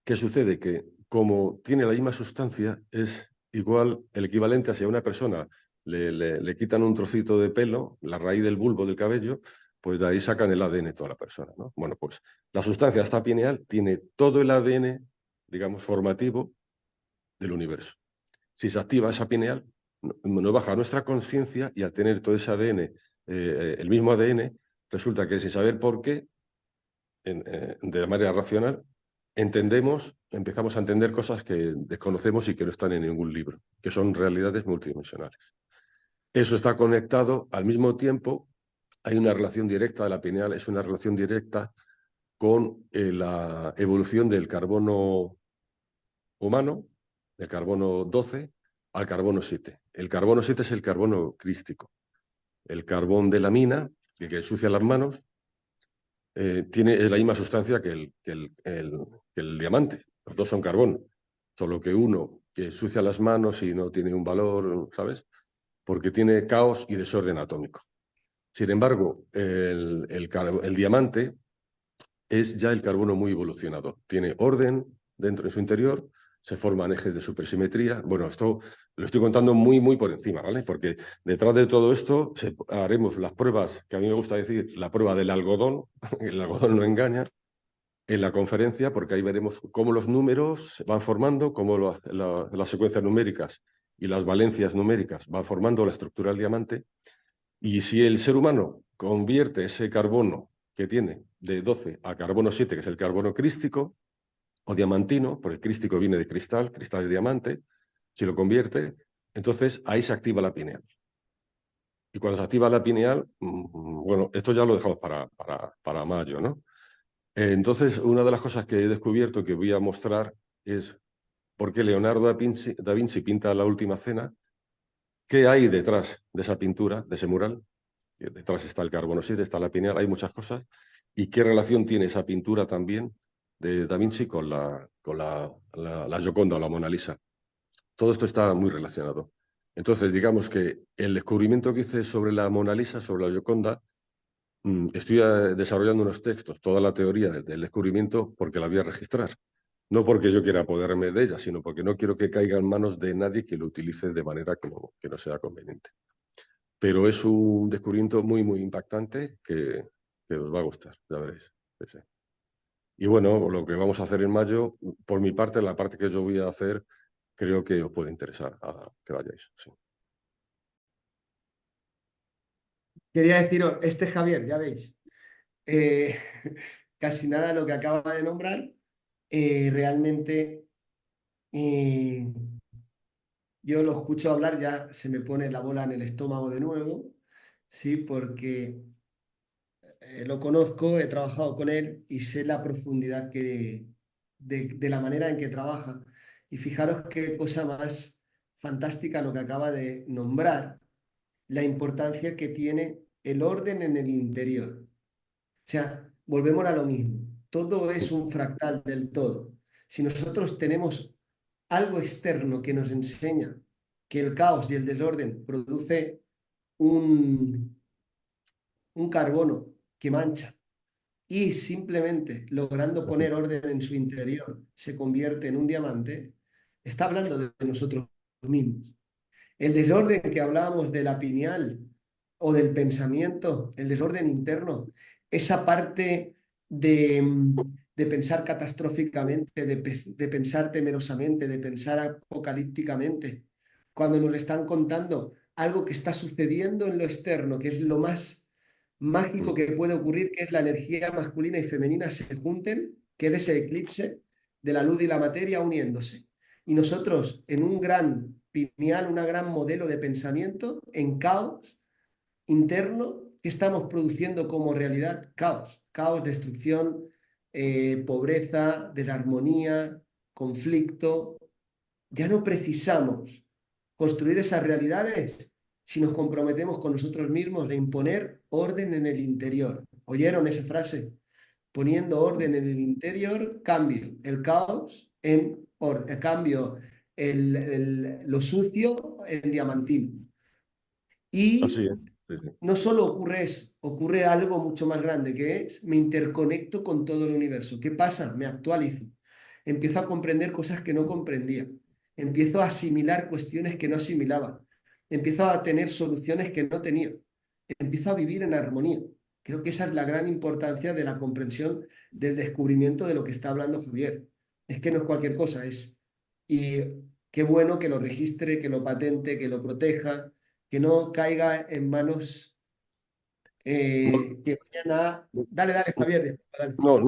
¿qué sucede? Que como tiene la misma sustancia, es igual, el equivalente a si a una persona le quitan un trocito de pelo, la raíz del bulbo del cabello, pues de ahí sacan el ADN de toda la persona, ¿no? Bueno, pues la sustancia esta pineal tiene todo el ADN, digamos, formativo del universo. Si se activa esa pineal, nos baja nuestra conciencia y al tener todo ese ADN, el mismo ADN, resulta que sin saber por qué, de manera racional, empezamos a entender cosas que desconocemos y que no están en ningún libro, que son realidades multidimensionales. Eso está conectado al mismo tiempo, hay una relación directa de la pineal, es una relación directa con la evolución del carbono humano, del carbono 12 al carbono 7. El carbono 7 es el carbono crístico. El carbón de la mina, el que ensucia las manos, es la misma sustancia que el diamante. Los dos son carbón, solo que uno que ensucia las manos y no tiene un valor, ¿sabes? porque tiene caos y desorden atómico. Sin embargo, el diamante es ya el carbono muy evolucionado. Tiene orden dentro de su interior, se forman ejes de supersimetría. Bueno, esto lo estoy contando muy por encima, ¿vale? Porque detrás de todo esto haremos las pruebas, que a mí me gusta decir, la prueba del algodón, el algodón no engaña, en la conferencia, porque ahí veremos cómo los números se van formando, cómo las secuencias numéricas y las valencias numéricas van formando la estructura del diamante. Y si el ser humano convierte ese carbono que tiene de 12 a carbono 7, que es el carbono crístico o diamantino, porque el crístico viene de cristal de diamante, si lo convierte, entonces ahí se activa la pineal. Y cuando se activa la pineal, bueno, esto ya lo dejamos para mayo, ¿no? Entonces, una de las cosas que he descubierto que voy a mostrar es por qué Leonardo da Vinci pinta La Última Cena, qué hay detrás de esa pintura, de ese mural. Detrás está el carbono 7, está la pineal, hay muchas cosas. ¿Y qué relación tiene esa pintura también de Da Vinci con la Gioconda o la Mona Lisa? Todo esto está muy relacionado. Entonces, digamos que el descubrimiento que hice sobre la Mona Lisa, sobre la Gioconda, estoy desarrollando unos textos, toda la teoría del descubrimiento, porque la voy a registrar. No porque yo quiera apoderarme de ella, sino porque no quiero que caiga en manos de nadie que lo utilice de manera que no sea conveniente. Pero es un descubrimiento muy impactante que os va a gustar, ya veréis. Sí. Y bueno, lo que vamos a hacer en mayo, por mi parte, la parte que yo voy a hacer, creo que os puede interesar a que vayáis. Sí. Quería deciros, este es Javier, ya veis. Casi nada lo que acaba de nombrar. Realmente yo lo escucho hablar, ya se me pone la bola en el estómago de nuevo, ¿sí? Porque lo conozco, he trabajado con él y sé la profundidad de la manera en que trabaja. Y fijaros qué cosa más fantástica lo que acaba de nombrar, la importancia que tiene el orden en el interior. O sea, volvemos a lo mismo. Todo es un fractal del todo. Si nosotros tenemos algo externo que nos enseña que el caos y el desorden produce un carbono que mancha y simplemente logrando poner orden en su interior se convierte en un diamante, está hablando de nosotros mismos. El desorden que hablábamos de la pineal o del pensamiento, el desorden interno, esa parte de pensar catastróficamente, de pensar temerosamente, de pensar apocalípticamente, cuando nos están contando algo que está sucediendo en lo externo, que es lo más mágico que puede ocurrir, que es la energía masculina y femenina se junten, que es ese eclipse de la luz y la materia uniéndose. Y nosotros en un gran pineal, un gran modelo de pensamiento en caos interno, que estamos produciendo como realidad caos, destrucción, pobreza, desarmonía, conflicto. Ya no precisamos construir esas realidades si nos comprometemos con nosotros mismos de imponer orden en el interior. ¿Oyeron esa frase? Poniendo orden en el interior, cambio el caos en orden, cambio lo sucio en diamantino. Así Y es. Sí. no solo ocurre eso, ocurre algo mucho más grande, que es me interconecto con todo el universo. ¿Qué pasa? Me actualizo. Empiezo a comprender cosas que no comprendía. Empiezo a asimilar cuestiones que no asimilaba. Empiezo a tener soluciones que no tenía. Empiezo a vivir en armonía. Creo que esa es la gran importancia de la comprensión del descubrimiento de lo que está hablando Javier. Es que no es cualquier cosa, es. Y qué bueno que lo registre, que lo patente, que lo proteja, que no caiga en manos que vayan a... Dale, Javier. Dale. No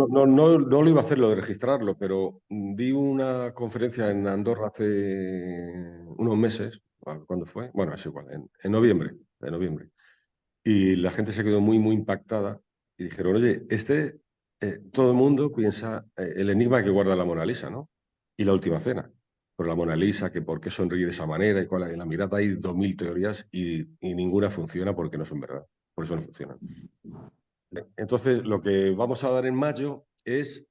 lo iba a hacer lo de registrarlo, pero di una conferencia en Andorra hace unos meses. ¿Cuándo fue? Bueno, es igual, en noviembre. Y la gente se quedó muy impactada y dijeron, oye, todo el mundo piensa el enigma que guarda la Mona Lisa, ¿no? Y La Última Cena. Pero la Mona Lisa, que por qué sonríe de esa manera y cuál, en la mirada hay 2000 teorías y ninguna funciona porque no son verdad. Por eso no funcionan. Entonces, lo que vamos a dar en mayo es,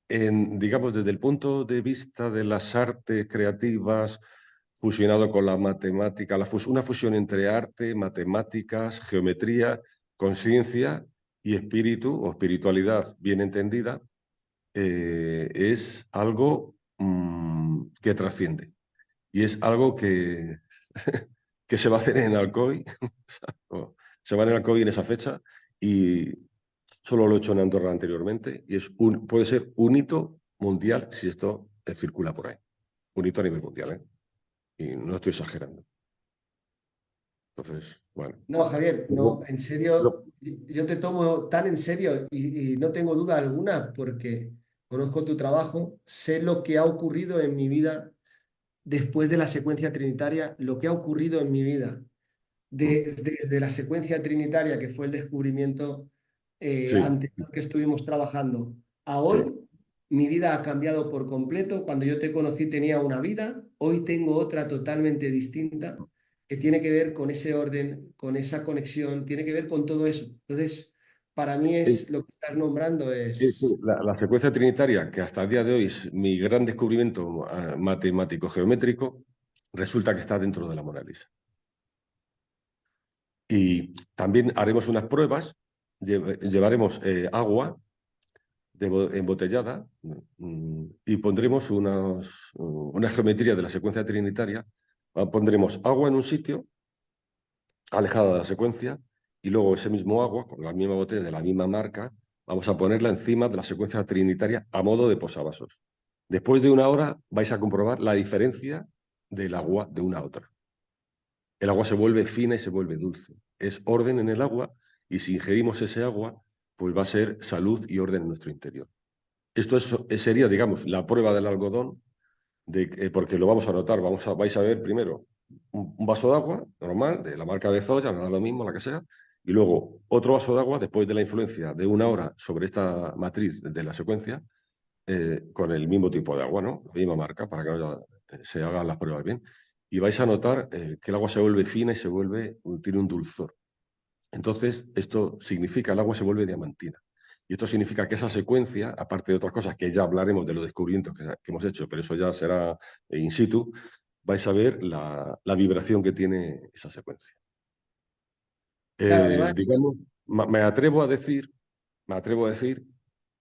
digamos, desde el punto de vista de las artes creativas, fusionado con la matemática, una fusión entre arte, matemáticas, geometría, conciencia y espíritu o espiritualidad bien entendida, es algo que trasciende. Y es algo que, que se va a hacer en Alcoy, se va en Alcoy en esa fecha, y solo lo he hecho en Andorra anteriormente, y puede ser un hito mundial si esto circula por ahí. Un hito a nivel mundial, ¿eh? Y no estoy exagerando. Entonces, bueno. No, Javier, no, en serio, yo te tomo tan en serio y no tengo duda alguna porque conozco tu trabajo, sé lo que ha ocurrido en mi vida después de la secuencia trinitaria, lo que ha ocurrido en mi vida desde la secuencia trinitaria, que fue el descubrimiento Sí, anterior que estuvimos trabajando, a sí. hoy, mi vida ha cambiado por completo. Cuando yo te conocí tenía una vida, hoy tengo otra totalmente distinta, que tiene que ver con ese orden, con esa conexión, tiene que ver con todo eso. Entonces, para mí es lo que estás nombrando es... La secuencia trinitaria, que hasta el día de hoy es mi gran descubrimiento matemático geométrico, resulta que está dentro de la Mona Lisa. Y también haremos unas pruebas, llevaremos agua embotellada y pondremos una geometría de la secuencia trinitaria. Pondremos agua en un sitio, alejada de la secuencia, y luego ese mismo agua, con la misma botella de la misma marca, vamos a ponerla encima de la secuencia trinitaria a modo de posavasos. Después de una hora vais a comprobar la diferencia del agua de una a otra. El agua se vuelve fina y se vuelve dulce. Es orden en el agua, y si ingerimos ese agua, pues va a ser salud y orden en nuestro interior. Esto sería, digamos, la prueba del algodón, porque lo vamos a notar. Vais a ver primero un vaso de agua normal, de la marca de Zoya, me da lo mismo, la que sea, y luego otro vaso de agua después de la influencia de una hora sobre esta matriz de la secuencia, con el mismo tipo de agua, ¿no? La misma marca, para que se hagan las pruebas bien. Y vais a notar que el agua se vuelve fina y tiene un dulzor. Entonces, esto significa, el agua se vuelve diamantina. Y esto significa que esa secuencia, aparte de otras cosas que ya hablaremos de los descubrimientos que hemos hecho, pero eso ya será in situ, vais a ver la vibración que tiene esa secuencia. Claro, además, Digamos, me atrevo a decir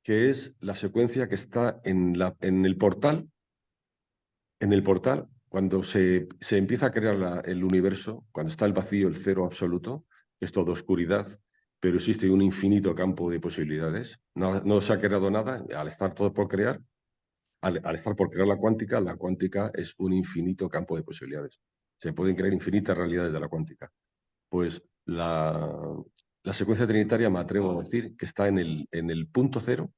que es la secuencia que está en el portal, cuando se empieza a crear el universo, cuando está el vacío, el cero absoluto, es todo oscuridad, pero existe un infinito campo de posibilidades. No se ha creado nada, al estar todo por crear, al estar por crear la cuántica es un infinito campo de posibilidades. Se pueden crear infinitas realidades de la cuántica. Pues la secuencia trinitaria, me atrevo a decir, que está en el punto cero,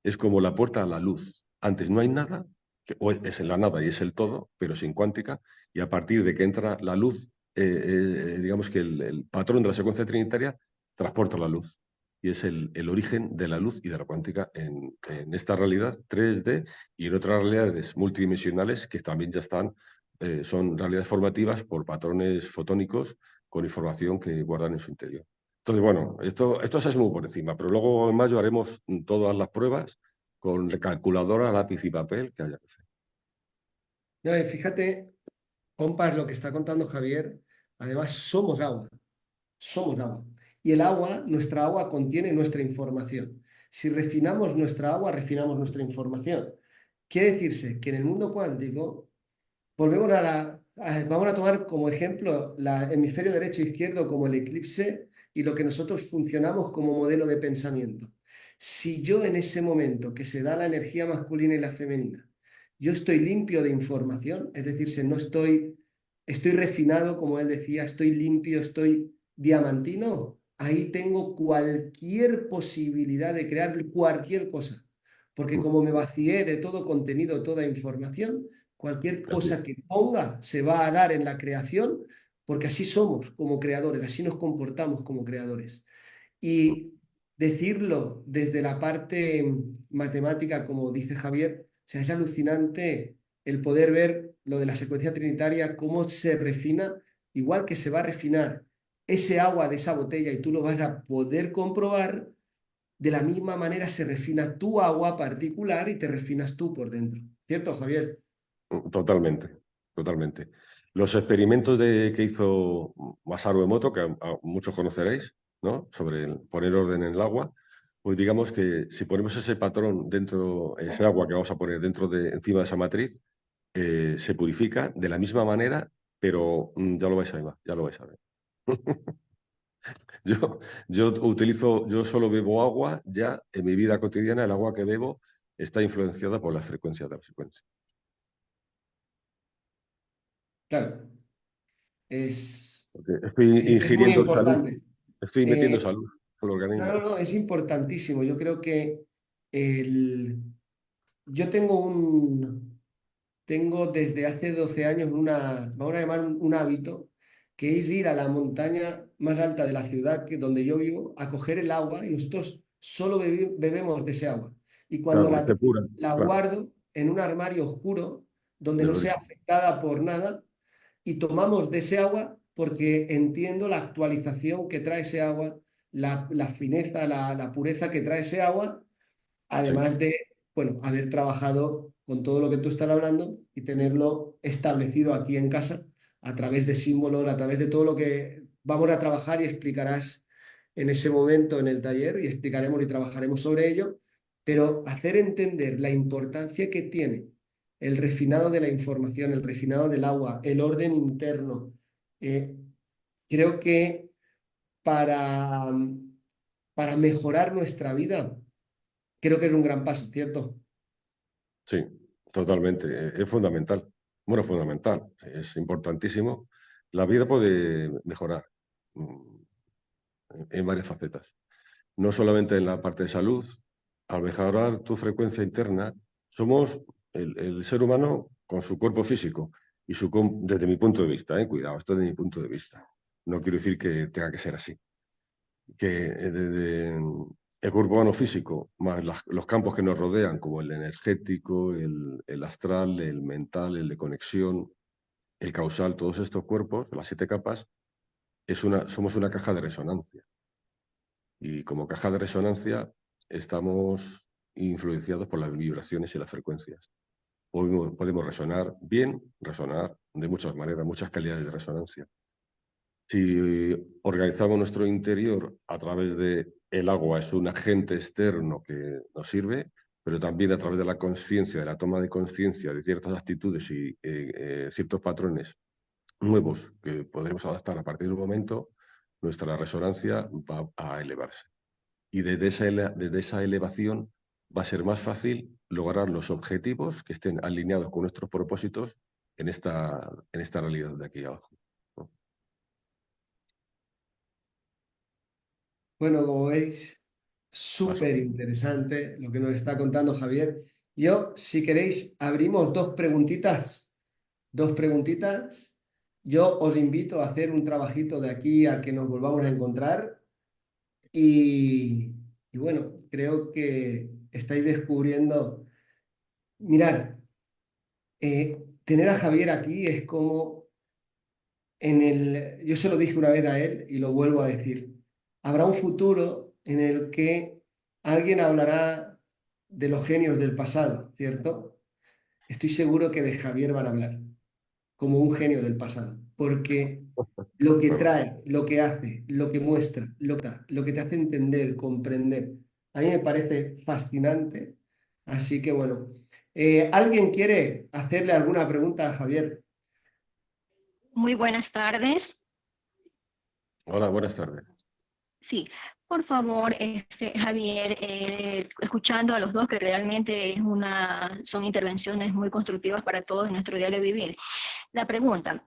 es como la puerta a la luz. Antes no hay nada, o es en la nada y es el todo, pero sin cuántica, y a partir de que entra la luz, digamos que el patrón de la secuencia trinitaria transporta la luz. Y es el origen de la luz y de la cuántica en esta realidad 3D y en otras realidades multidimensionales que también ya son realidades formativas por patrones fotónicos con información que guardan en su interior. Entonces, bueno, esto es muy por encima, pero luego en mayo haremos todas las pruebas con calculadora, lápiz y papel que haya que hacer. no, y fíjate, compas, lo que está contando Javier, además somos agua. Y el agua, nuestra agua contiene nuestra información. Si refinamos nuestra agua, refinamos nuestra información. Quiere decirse que en el mundo cuántico, volvemos vamos a tomar como ejemplo el hemisferio derecho e izquierdo como el eclipse y lo que nosotros funcionamos como modelo de pensamiento. Si yo en ese momento que se da la energía masculina y la femenina, yo estoy limpio de información, es decir, no estoy refinado, como él decía, estoy limpio, estoy diamantino, ahí tengo cualquier posibilidad de crear cualquier cosa. Porque como me vacié de todo contenido, toda información, cualquier Así cosa es. que ponga se va a dar en la creación, porque así somos como creadores, así nos comportamos como creadores. Y decirlo desde la parte matemática, como dice Javier, o sea, es alucinante el poder ver lo de la secuencia trinitaria, cómo se refina, igual que se va a refinar ese agua de esa botella y tú lo vas a poder comprobar, de la misma manera se refina tu agua particular y te refinas tú por dentro. ¿Cierto, Javier? Totalmente. totalmente. Los experimentos que hizo Masaru Emoto, que a muchos conoceréis, ¿no? Sobre poner orden en el agua, pues digamos que si ponemos ese patrón dentro, ese agua que vamos a poner encima de esa matriz, se purifica de la misma manera, pero ya lo vais a ver, ya lo vais a ver. Yo solo bebo agua, ya en mi vida cotidiana el agua que bebo está influenciada por las frecuencias de la secuencia. Claro, es, Porque estoy es muy ingiriendo salud, importante. estoy metiendo Eh, salud al organismo. no, es importantísimo. Yo creo que yo tengo desde hace 12 años vamos a llamar un hábito, que es ir a la montaña más alta de la ciudad, donde yo vivo, a coger el agua, y nosotros solo bebemos de ese agua. Y cuando Claro, la esté tengo, pura, la claro, guardo en un armario oscuro, donde no eso sea es. afectada por nada, y tomamos de ese agua porque entiendo la actualización que trae ese agua, la fineza, la pureza que trae ese agua, Sí, además de, bueno, haber trabajado con todo lo que tú estás hablando y tenerlo establecido aquí en casa a través de símbolos, a través de todo lo que vamos a trabajar y explicarás en ese momento en el taller, y explicaremos y trabajaremos sobre ello, pero hacer entender la importancia que tiene el refinado de la información, el refinado del agua, el orden interno. eh, Creo que para, para mejorar nuestra vida, creo que es un gran paso, ¿cierto? sí, totalmente. Es fundamental. Bueno, fundamental, es importantísimo. La vida puede mejorar en varias facetas. No solamente en la parte de salud. Al mejorar tu frecuencia interna, somos el ser humano con su cuerpo físico y desde mi punto de vista, cuidado, esto es de mi punto de vista. No quiero decir que tenga que ser así. Que el cuerpo humano físico, más los campos que nos rodean, como el energético, el astral, el mental, el de conexión, el causal, todos estos cuerpos, las 7 capas, somos una caja de resonancia. Y como caja de resonancia estamos influenciados por las vibraciones y las frecuencias. Podemos resonar bien, resonar de muchas maneras, muchas calidades de resonancia. Si organizamos nuestro interior a través de el agua, es un agente externo que nos sirve, pero también a través de la conciencia, de la toma de conciencia de ciertas actitudes y ciertos patrones nuevos que podremos adaptar a partir de un momento, nuestra resonancia va a elevarse. Y desde esa elevación va a ser más fácil lograr los objetivos que estén alineados con nuestros propósitos en esta realidad de aquí abajo, ¿no? Bueno, como veis, Más o súper menos. interesante lo que nos está contando Javier. Yo, si queréis, abrimos dos preguntitas. Dos preguntitas. Yo os invito a hacer un trabajito de aquí a que nos volvamos a encontrar. Y, y bueno, creo que estáis descubriendo. Mirad, tener a Javier aquí es como yo se lo dije una vez a él y lo vuelvo a decir. Habrá un futuro en el que alguien hablará de los genios del pasado, ¿cierto? Estoy seguro que de Javier van a hablar como un genio del pasado, porque lo que Bueno, trae, lo que hace, lo que muestra, lo que te hace entender, comprender, a mí me parece fascinante. Así que bueno, ¿alguien quiere hacerle alguna pregunta a Javier? Muy buenas tardes. hola, buenas tardes. Sí, por favor, Javier, escuchando a los dos, que realmente son intervenciones muy constructivas para todos en nuestro diario vivir. La pregunta,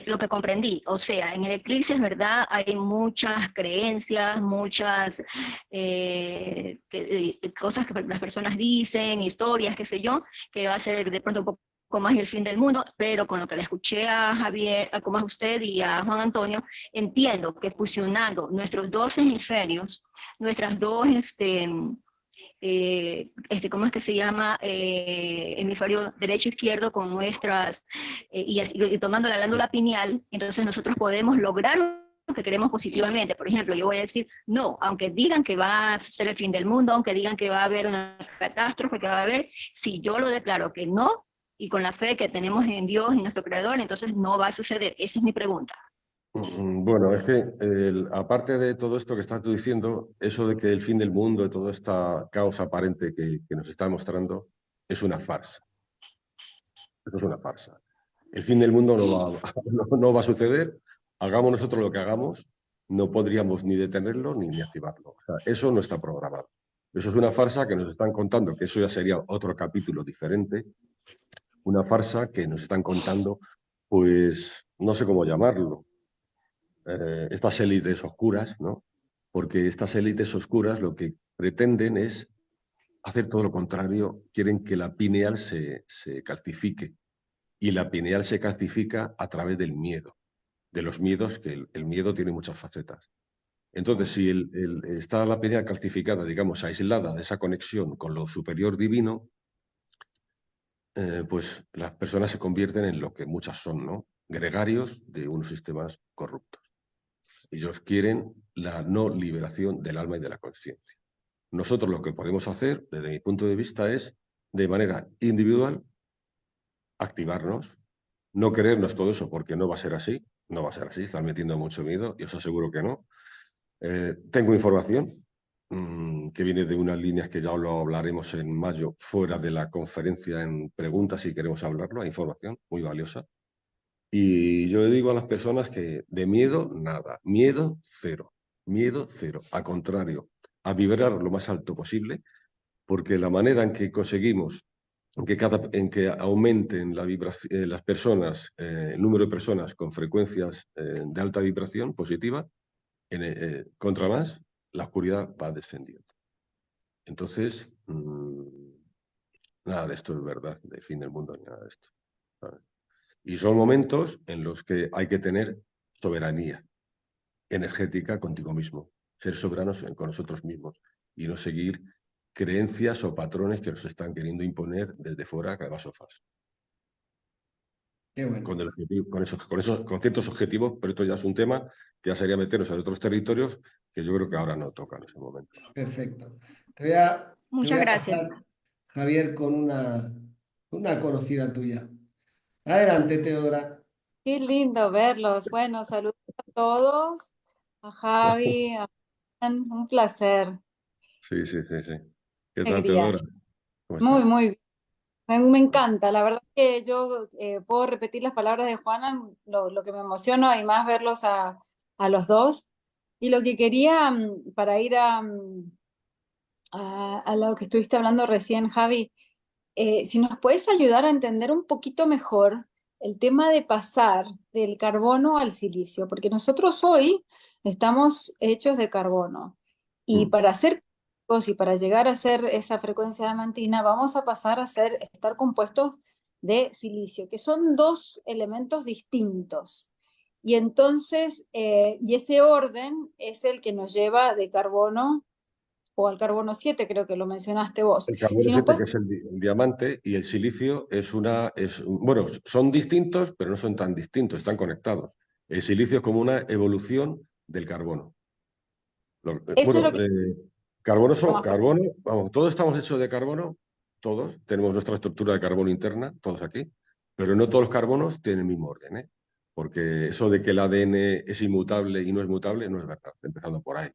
lo que comprendí, o sea, en el eclipse es verdad, hay muchas creencias, muchas cosas que las personas dicen, historias, qué sé yo, que va a ser de pronto un poco más el fin del mundo, pero con lo que le escuché a Javier, como a usted y a Juan Antonio, entiendo que fusionando nuestros dos hemisferios, nuestras dos, ¿cómo es que se llama? Hemisferio derecho e izquierdo con nuestras, y tomando la glándula pineal, entonces nosotros podemos lograr lo que queremos positivamente. Por ejemplo, yo voy a decir, no, aunque digan que va a ser el fin del mundo, aunque digan que va a haber una catástrofe, que va a haber, si yo lo declaro que no, y con la fe que tenemos en Dios y nuestro Creador, entonces no va a suceder. Esa es mi pregunta. Bueno, es que aparte de todo esto que estás tú diciendo, eso de que el fin del mundo, de todo este caos aparente que nos está mostrando, es una farsa. Eso es una farsa. El fin del mundo no va a suceder. Hagamos nosotros lo que hagamos, no podríamos ni detenerlo ni activarlo. O sea, eso no está programado. Eso es una farsa que nos están contando, que eso ya sería otro capítulo diferente. Una farsa que nos están contando, pues no sé cómo llamarlo. Estas élites oscuras, ¿no? Porque estas élites oscuras lo que pretenden es hacer todo lo contrario, quieren que la pineal se calcifique, y la pineal se calcifica a través del miedo, de los miedos, que el miedo tiene muchas facetas. Entonces, si está la pineal calcificada, digamos, aislada de esa conexión con lo superior divino, pues las personas se convierten en lo que muchas son, ¿no? Gregarios de unos sistemas corruptos. Ellos quieren la no liberación del alma y de la conciencia. Nosotros lo que podemos hacer, desde mi punto de vista, es, de manera individual, activarnos, no creernos todo eso, porque no va a ser así, no va a ser así, están metiendo mucho miedo, y os aseguro que no. Tengo información que viene de unas líneas que ya lo hablaremos en mayo, fuera de la conferencia, en preguntas, si queremos hablarlo, hay información muy valiosa. Y yo le digo a las personas que de miedo, nada. Miedo, cero. Miedo, cero. Al contrario, a vibrar lo más alto posible, porque la manera en que conseguimos en que aumenten las personas, el número de personas con frecuencias de alta vibración positiva, contra más, la oscuridad va descendiendo. Entonces, nada de esto es verdad, del fin del mundo, ni nada de esto, ¿sabes? Y son momentos en los que hay que tener soberanía energética contigo mismo, ser soberanos con nosotros mismos y no seguir creencias o patrones que nos están queriendo imponer desde fuera, que además son falsos. Qué bueno. Con ciertos objetivos, pero esto ya es un tema que ya sería meternos en otros territorios que yo creo que ahora no tocan en ese momento. Perfecto. Te voy a Muchas gracias. pasar, Javier, con una conocida tuya. Adelante, Teodora. Qué lindo verlos. Bueno, saludos a todos, a Javi, a Juan, un placer. Sí, sí, sí, sí. ¿Qué tal, Alegría. Teodora? ¿Cómo Muy, estás? muy bien. Me encanta. La verdad que yo puedo repetir las palabras de Juana, lo que me emociona y más verlos a los dos. Y lo que quería, para ir a lo que estuviste hablando recién, Javi, si nos puedes ayudar a entender un poquito mejor el tema de pasar del carbono al silicio, porque nosotros hoy estamos hechos de carbono y para hacer cosas y para llegar a ser esa frecuencia diamantina vamos a pasar a estar compuestos de silicio, que son dos elementos distintos. Y entonces, y ese orden es el que nos lleva de carbono o al carbono 7, creo que lo mencionaste vos. El carbono Si 7, nos puedes... que es el diamante, y el silicio bueno, son distintos, pero no son tan distintos, están conectados. El silicio es como una evolución del carbono. Eso es lo que... Carbono, vamos, todos estamos hechos de carbono, todos, tenemos nuestra estructura de carbono interna, todos aquí, pero no todos los carbonos tienen el mismo orden, ¿eh? Porque eso de que el ADN es inmutable y no es mutable, no es verdad, empezando por ahí.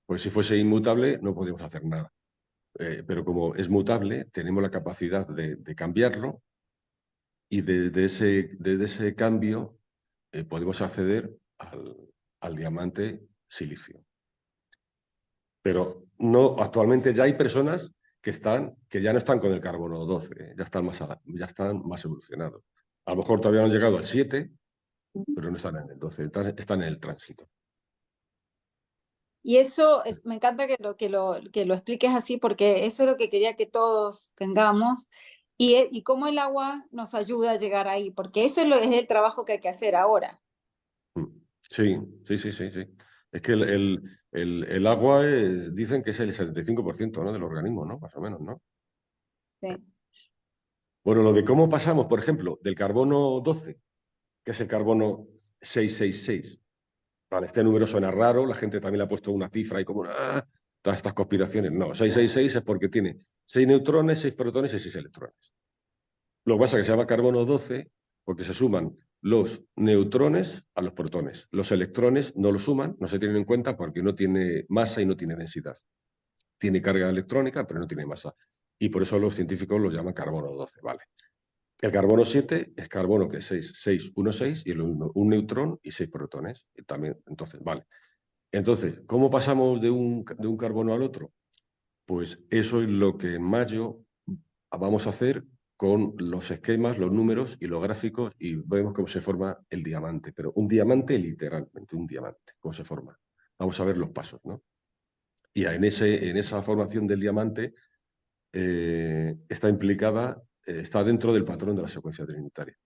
Pues si fuese inmutable, no podríamos hacer nada. Pero como es mutable, tenemos la capacidad de cambiarlo, y desde ese cambio podemos acceder al diamante silicio. Pero no, actualmente ya hay personas que ya no están con el carbono 12, ya están más evolucionados. A lo mejor todavía no han llegado al 7, pero no están en el 12, están en el tránsito. Y eso me encanta que lo expliques así, porque eso es lo que quería que todos tengamos, y cómo el agua nos ayuda a llegar ahí, porque eso es el trabajo que hay que hacer ahora. Sí, sí, sí, sí, sí. Es que el agua dicen que es el 75%, ¿no?, del organismo, ¿no? Más o menos, ¿no? Sí. Bueno, lo de cómo pasamos, por ejemplo, del carbono 12, que es el carbono 666. Vale, este número suena raro, la gente también le ha puesto una cifra y como todas estas conspiraciones. No, 666 es porque tiene 6 neutrones, 6 protones y 6 electrones. Lo que pasa es que se llama carbono 12 porque se suman los neutrones a los protones. Los electrones no lo suman, no se tienen en cuenta porque no tiene masa y no tiene densidad. Tiene carga electrónica, pero no tiene masa. Y por eso los científicos lo llaman carbono 12, ¿vale? El carbono 7 es carbono que es 6, 1, 6, y un neutrón y 6 protones. Y también, entonces, vale. Entonces, ¿cómo pasamos de un carbono al otro? Pues eso es lo que en mayo vamos a hacer con los esquemas, los números y los gráficos, y vemos cómo se forma el diamante. Pero un diamante literalmente, un diamante, cómo se forma. Vamos a ver los pasos, ¿no? Y en esa formación del diamante está implicada, está dentro del patrón de la secuencia trinitaria,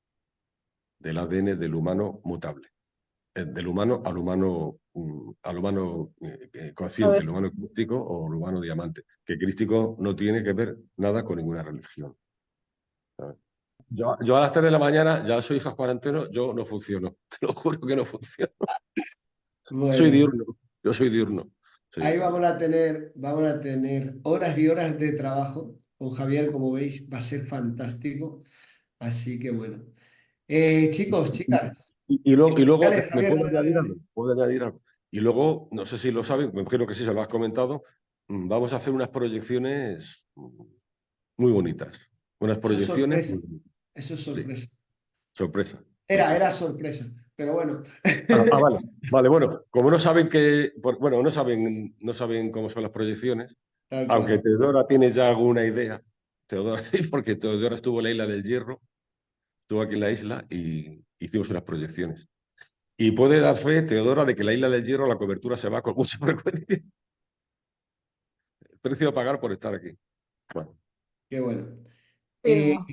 del ADN del humano mutable, del humano al humano consciente, el humano crístico o el humano diamante, que crístico no tiene que ver nada con ninguna religión. ¿Sabes? Yo a las 3 de la mañana, ya soy hija cuarentena, yo no funciono, te lo juro que no funciono. Soy Bueno, diurno, yo soy diurno. Sí, ahí sí. vamos a tener horas y horas de trabajo con Javier, como veis, va a ser fantástico. Así que bueno. Chicos, chicas, Y luego, dale, ¿me Javier, puedo dale, dale, añadir dale. algo? ¿Puedo añadir algo? Y luego, no sé si lo saben, me imagino que sí se lo has comentado, vamos a hacer unas proyecciones muy bonitas. Unas Eso es proyecciones sorpresa, muy bonitas. eso es Sí, sorpresa. sorpresa. Sí, sí. Era sorpresa, pero bueno. Vale. Vale, bueno, como no saben bueno, no saben cómo son las proyecciones, Tal aunque cual. Teodora tiene ya alguna idea, Teodora, porque Teodora estuvo en la isla del Hierro, estuvo aquí en la isla y hicimos unas proyecciones. Y puede dar fe, Teodora, de que la isla del Hierro la cobertura se va con mucha frecuencia. El precio a pagar por estar aquí. Bueno, Qué bueno. Firmo.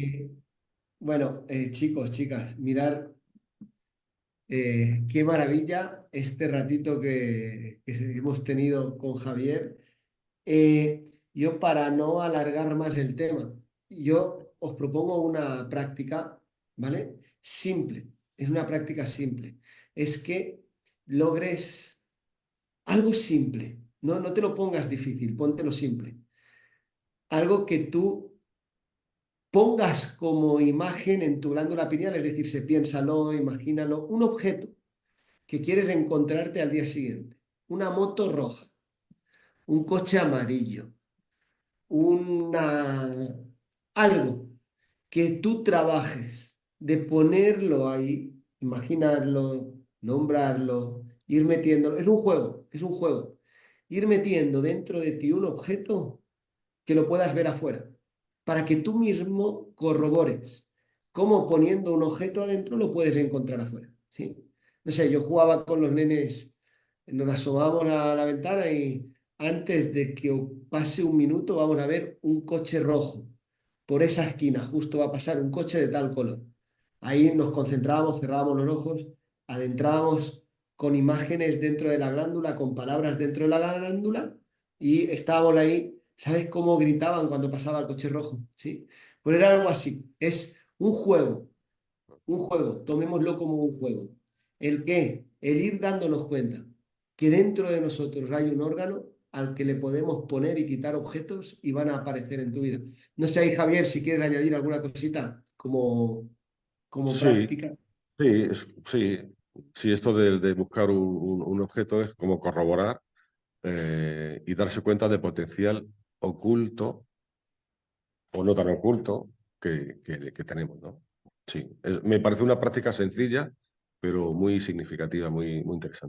Bueno, chicos, chicas, mirar qué maravilla este ratito que hemos tenido con Javier. Yo, para no alargar más el tema, yo os propongo una práctica, ¿vale? Simple, es una práctica simple. Es que logres algo simple, no te lo pongas difícil, póntelo simple. Algo que tú pongas como imagen en tu glándula pineal, es decir, piénsalo, imagínalo, un objeto que quieres encontrarte al día siguiente. Una moto roja, un coche amarillo, una... algo que tú trabajes de ponerlo ahí, imaginarlo, nombrarlo, ir metiéndolo. Es un juego, es un juego. Ir metiendo dentro de ti un objeto que lo puedas ver afuera, para que tú mismo corrobores cómo poniendo un objeto adentro lo puedes encontrar afuera, ¿sí? No sé, yo jugaba con los nenes, nos asomábamos a la ventana y antes de que pase un minuto vamos a ver un coche rojo. Por esa esquina justo va a pasar un coche de tal color. Ahí nos concentrábamos, cerrábamos los ojos, adentrábamos con imágenes dentro de la glándula, con palabras dentro de la glándula y estábamos ahí. ¿Sabes cómo gritaban cuando pasaba el coche rojo? ¿Sí? Pues era algo así. Es un juego, tomémoslo como un juego. ¿El qué? El ir dándonos cuenta que dentro de nosotros hay un órgano al que le podemos poner y quitar objetos y van a aparecer en tu vida. No sé ahí, Javier, si quieres añadir alguna cosita como sí, práctica. sí, sí. Sí, esto de buscar un objeto es como corroborar y darse cuenta de potencial oculto o no tan oculto que tenemos, ¿no? Sí, me parece una práctica sencilla, pero muy significativa, muy interesante.